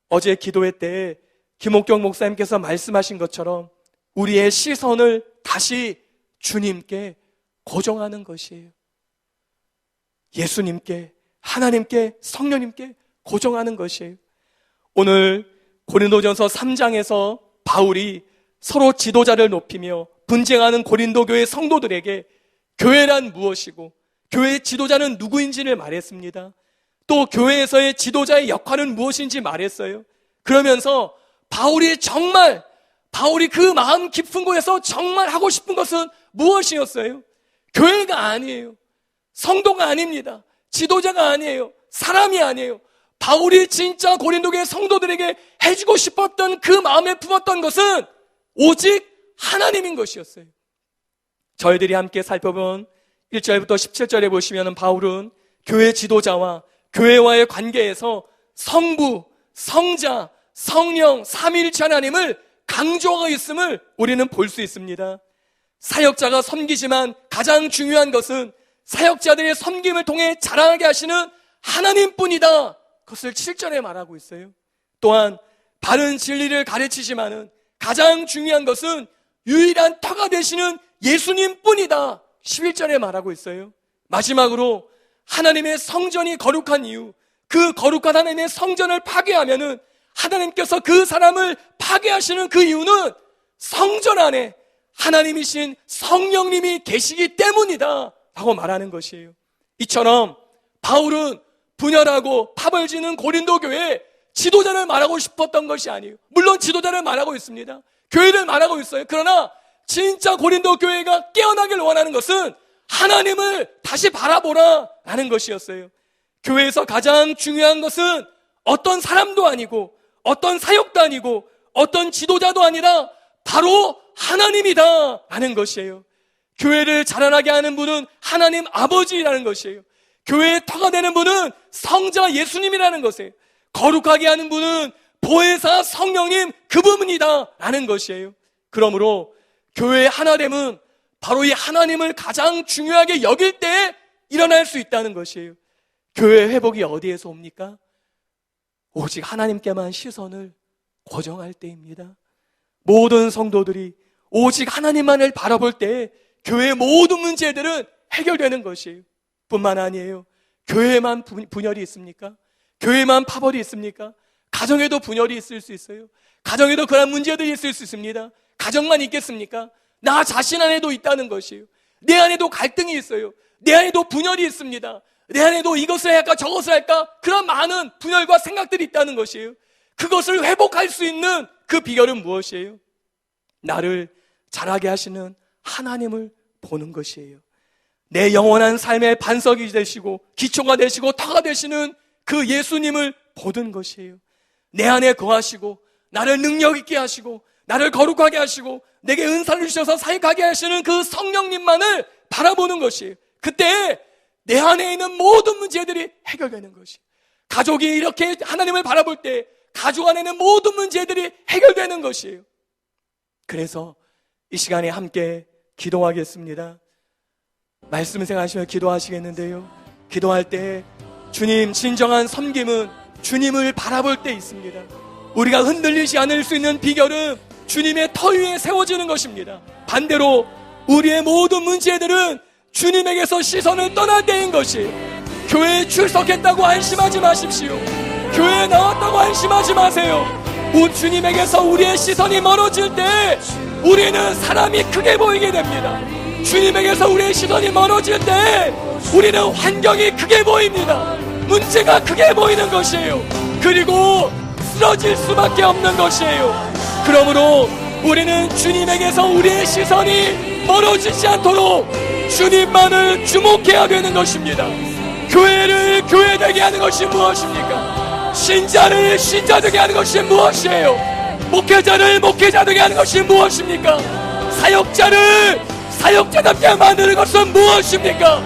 어제 기도회 때 김옥경 목사님께서 말씀하신 것처럼 우리의 시선을 다시 주님께 고정하는 것이에요. 예수님께, 하나님께, 성령님께 고정하는 것이에요. 오늘 고린도전서 3장에서 바울이 서로 지도자를 높이며 분쟁하는 고린도 교회 성도들에게 교회란 무엇이고 교회의 지도자는 누구인지를 말했습니다. 또 교회에서의 지도자의 역할은 무엇인지 말했어요. 그러면서 바울이 그 마음 깊은 곳에서 정말 하고 싶은 것은 무엇이었어요? 교회가 아니에요. 성도가 아닙니다. 지도자가 아니에요. 사람이 아니에요. 바울이 진짜 고린도 교회 성도들에게 해주고 싶었던 그 마음에 품었던 것은 오직 하나님인 것이었어요. 저희들이 함께 살펴본 1절부터 17절에 보시면 바울은 교회 지도자와 교회와의 관계에서 성부, 성자, 성령, 삼위일체 하나님을 강조하고 있음을 우리는 볼 수 있습니다. 사역자가 섬기지만 가장 중요한 것은 사역자들의 섬김을 통해 자라나게 하시는 하나님뿐이다. 그것을 7절에 말하고 있어요. 또한 바른 진리를 가르치지만은 가장 중요한 것은 유일한 터가 되시는 예수님뿐이다. 11절에 말하고 있어요. 마지막으로 하나님의 성전이 거룩한 이유, 그 거룩한 하나님의 성전을 파괴하면은 하나님께서 그 사람을 파괴하시는 그 이유는 성전 안에 하나님이신 성령님이 계시기 때문이다 라고 말하는 것이에요. 이처럼 바울은 분열하고 파벌지는 고린도 교회에 지도자를 말하고 싶었던 것이 아니에요. 물론 지도자를 말하고 있습니다. 교회를 말하고 있어요. 그러나 진짜 고린도 교회가 깨어나길 원하는 것은 하나님을 다시 바라보라 라는 것이었어요. 교회에서 가장 중요한 것은 어떤 사람도 아니고 어떤 사역도 아니고 어떤 지도자도 아니라 바로 하나님이다 라는 것이에요. 교회를 자라나게 하는 분은 하나님 아버지라는 것이에요. 교회의 터가 되는 분은 성자 예수님이라는 것이에요. 거룩하게 하는 분은 보혜사 성령님 그분이다 라는 것이에요. 그러므로 교회의 하나됨은 바로 이 하나님을 가장 중요하게 여길 때 일어날 수 있다는 것이에요. 교회의 회복이 어디에서 옵니까? 오직 하나님께만 시선을 고정할 때입니다. 모든 성도들이 오직 하나님만을 바라볼 때 교회의 모든 문제들은 해결되는 것이에요. 뿐만 아니에요. 교회에만 분열이 있습니까? 교회에만 파벌이 있습니까? 가정에도 분열이 있을 수 있어요. 가정에도 그런 문제들이 있을 수 있습니다. 가정만 있겠습니까? 나 자신 안에도 있다는 것이에요. 내 안에도 갈등이 있어요. 내 안에도 분열이 있습니다. 내 안에도 이것을 할까 저것을 할까 그런 많은 분열과 생각들이 있다는 것이에요. 그것을 회복할 수 있는 그 비결은 무엇이에요? 나를 자라게 하시는 하나님을 보는 것이에요. 내 영원한 삶의 반석이 되시고 기초가 되시고 터가 되시는 그 예수님을 보는 것이에요. 내 안에 거하시고 나를 능력 있게 하시고 나를 거룩하게 하시고 내게 은사를 주셔서 사역하게 하시는 그 성령님만을 바라보는 것이에요. 그때 내 안에 있는 모든 문제들이 해결되는 것이에요. 가족이 이렇게 하나님을 바라볼 때 가족 안에 있는 모든 문제들이 해결되는 것이에요. 그래서 이 시간에 함께 기도하겠습니다. 말씀 생각하시며 기도하시겠는데요, 기도할 때 주님, 진정한 섬김은 주님을 바라볼 때 있습니다. 우리가 흔들리지 않을 수 있는 비결은 주님의 터 위에 세워지는 것입니다. 반대로 우리의 모든 문제들은 주님에게서 시선을 떠날 때인 것이, 교회에 출석했다고 안심하지 마십시오. 교회에 나왔다고 안심하지 마세요. 주님에게서 우리의 시선이 멀어질 때 우리는 사람이 크게 보이게 됩니다. 주님에게서 우리의 시선이 멀어질 때 우리는 환경이 크게 보입니다. 문제가 크게 보이는 것이에요. 그리고 쓰러질 수밖에 없는 것이에요. 그러므로 우리는 주님에게서 우리의 시선이 멀어지지 않도록 주님만을 주목해야 되는 것입니다. 교회를 교회되게 하는 것이 무엇입니까? 신자를 신자되게 하는 것이 무엇이에요? 목회자를 목회자되게 하는 것이 무엇입니까? 사역자를 사역자답게 만드는 것은 무엇입니까?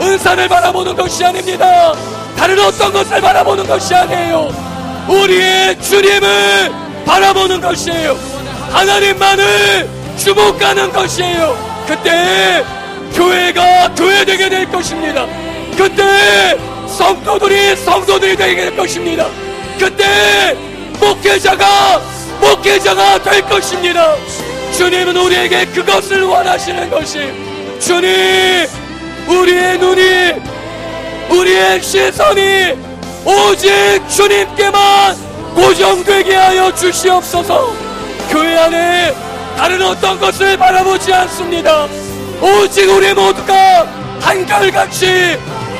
은사를 바라보는 것이 아닙니다. 다른 어떤 것을 바라보는 것이 아니에요. 우리의 주님을 바라보는 것이에요. 하나님만을 주목하는 것이에요. 그때 교회가 교회되게 될 것입니다. 그때 성도들이 성도들이 되게 될 것입니다. 그때 목회자가 될 것입니다. 주님은 우리에게 그것을 원하시는 것이, 주님, 우리의 눈이, 우리의 시선이 오직 주님께만 고정되게 하여 주시옵소서. 교회 안에 다른 어떤 것을 바라보지 않습니다. 오직 우리 모두가 한결같이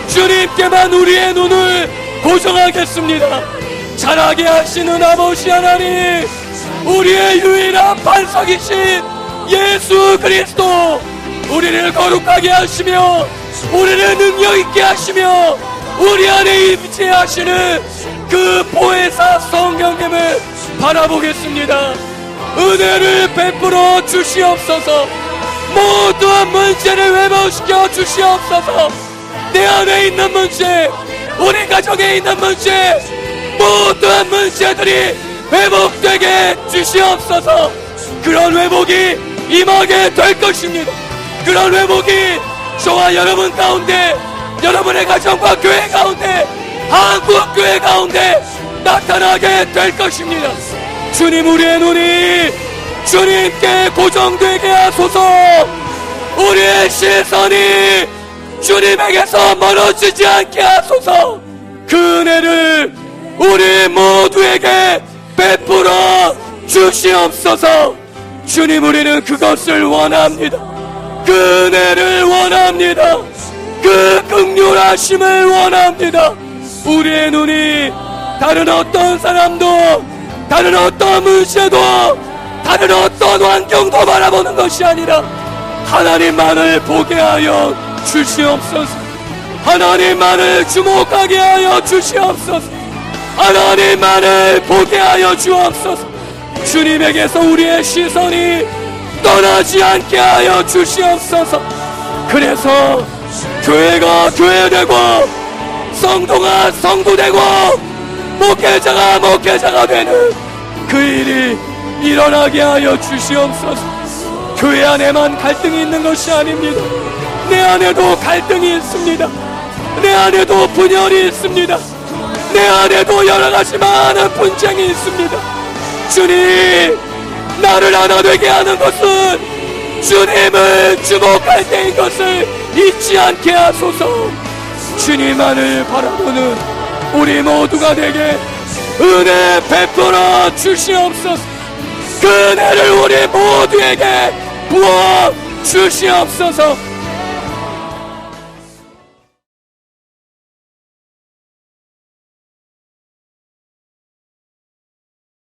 주님께만 우리의 눈을 고정하겠습니다. 자라게 하시는 아버지 하나님, 우리의 유일한 반석이신 예수 그리스도, 우리를 거룩하게 하시며 우리를 능력 있게 하시며 우리 안에 임재하시는 그 보혜사 성령님을 바라보겠습니다. 은혜를 베풀어 주시옵소서. 모든 문제를 회복시켜 주시옵소서. 내 안에 있는 문제, 우리 가정에 있는 문제, 모든 문제들이 회복되게 주시옵소서. 그런 회복이 임하게 될 것입니다. 그런 회복이 저와 여러분 가운데, 여러분의 가정과 교회 가운데, 한국교회 가운데 나타나게 될 것입니다. 주님, 우리의 눈이 주님께 고정되게 하소서. 우리의 시선이 주님에게서 멀어지지 않게 하소서. 그 은혜를 우리 모두에게 베풀어 주시옵소서. 주님, 우리는 그것을 원합니다. 그 은혜를 원합니다. 그 긍휼하심을 원합니다. 우리의 눈이 다른 어떤 사람도, 다른 어떤 문제도, 다른 어떤 환경도 바라보는 것이 아니라 하나님만을 보게 하여 주시옵소서. 하나님만을 주목하게 하여 주시옵소서. 하나님만을 보게 하여 주옵소서. 주님에게서 우리의 시선이 떠나지 않게 하여 주시옵소서. 그래서 교회가 교회되고, 성도가 성도되고, 목회자가 목회자가 되는 그 일이 일어나게 하여 주시옵소서. 교회 안에만 갈등이 있는 것이 아닙니다. 내 안에도 갈등이 있습니다. 내 안에도 분열이 있습니다. 내 안에도 여러가지 많은 분쟁이 있습니다. 주님, 나를 하나 되게 하는 것은 주님을 주목할 때인 것을 잊지 않게 하소서. 주님만을 바라보는 우리 모두가 되게 은혜 베풀어 주시옵소서. 그 은혜를 우리 모두에게 부어 주시옵소서.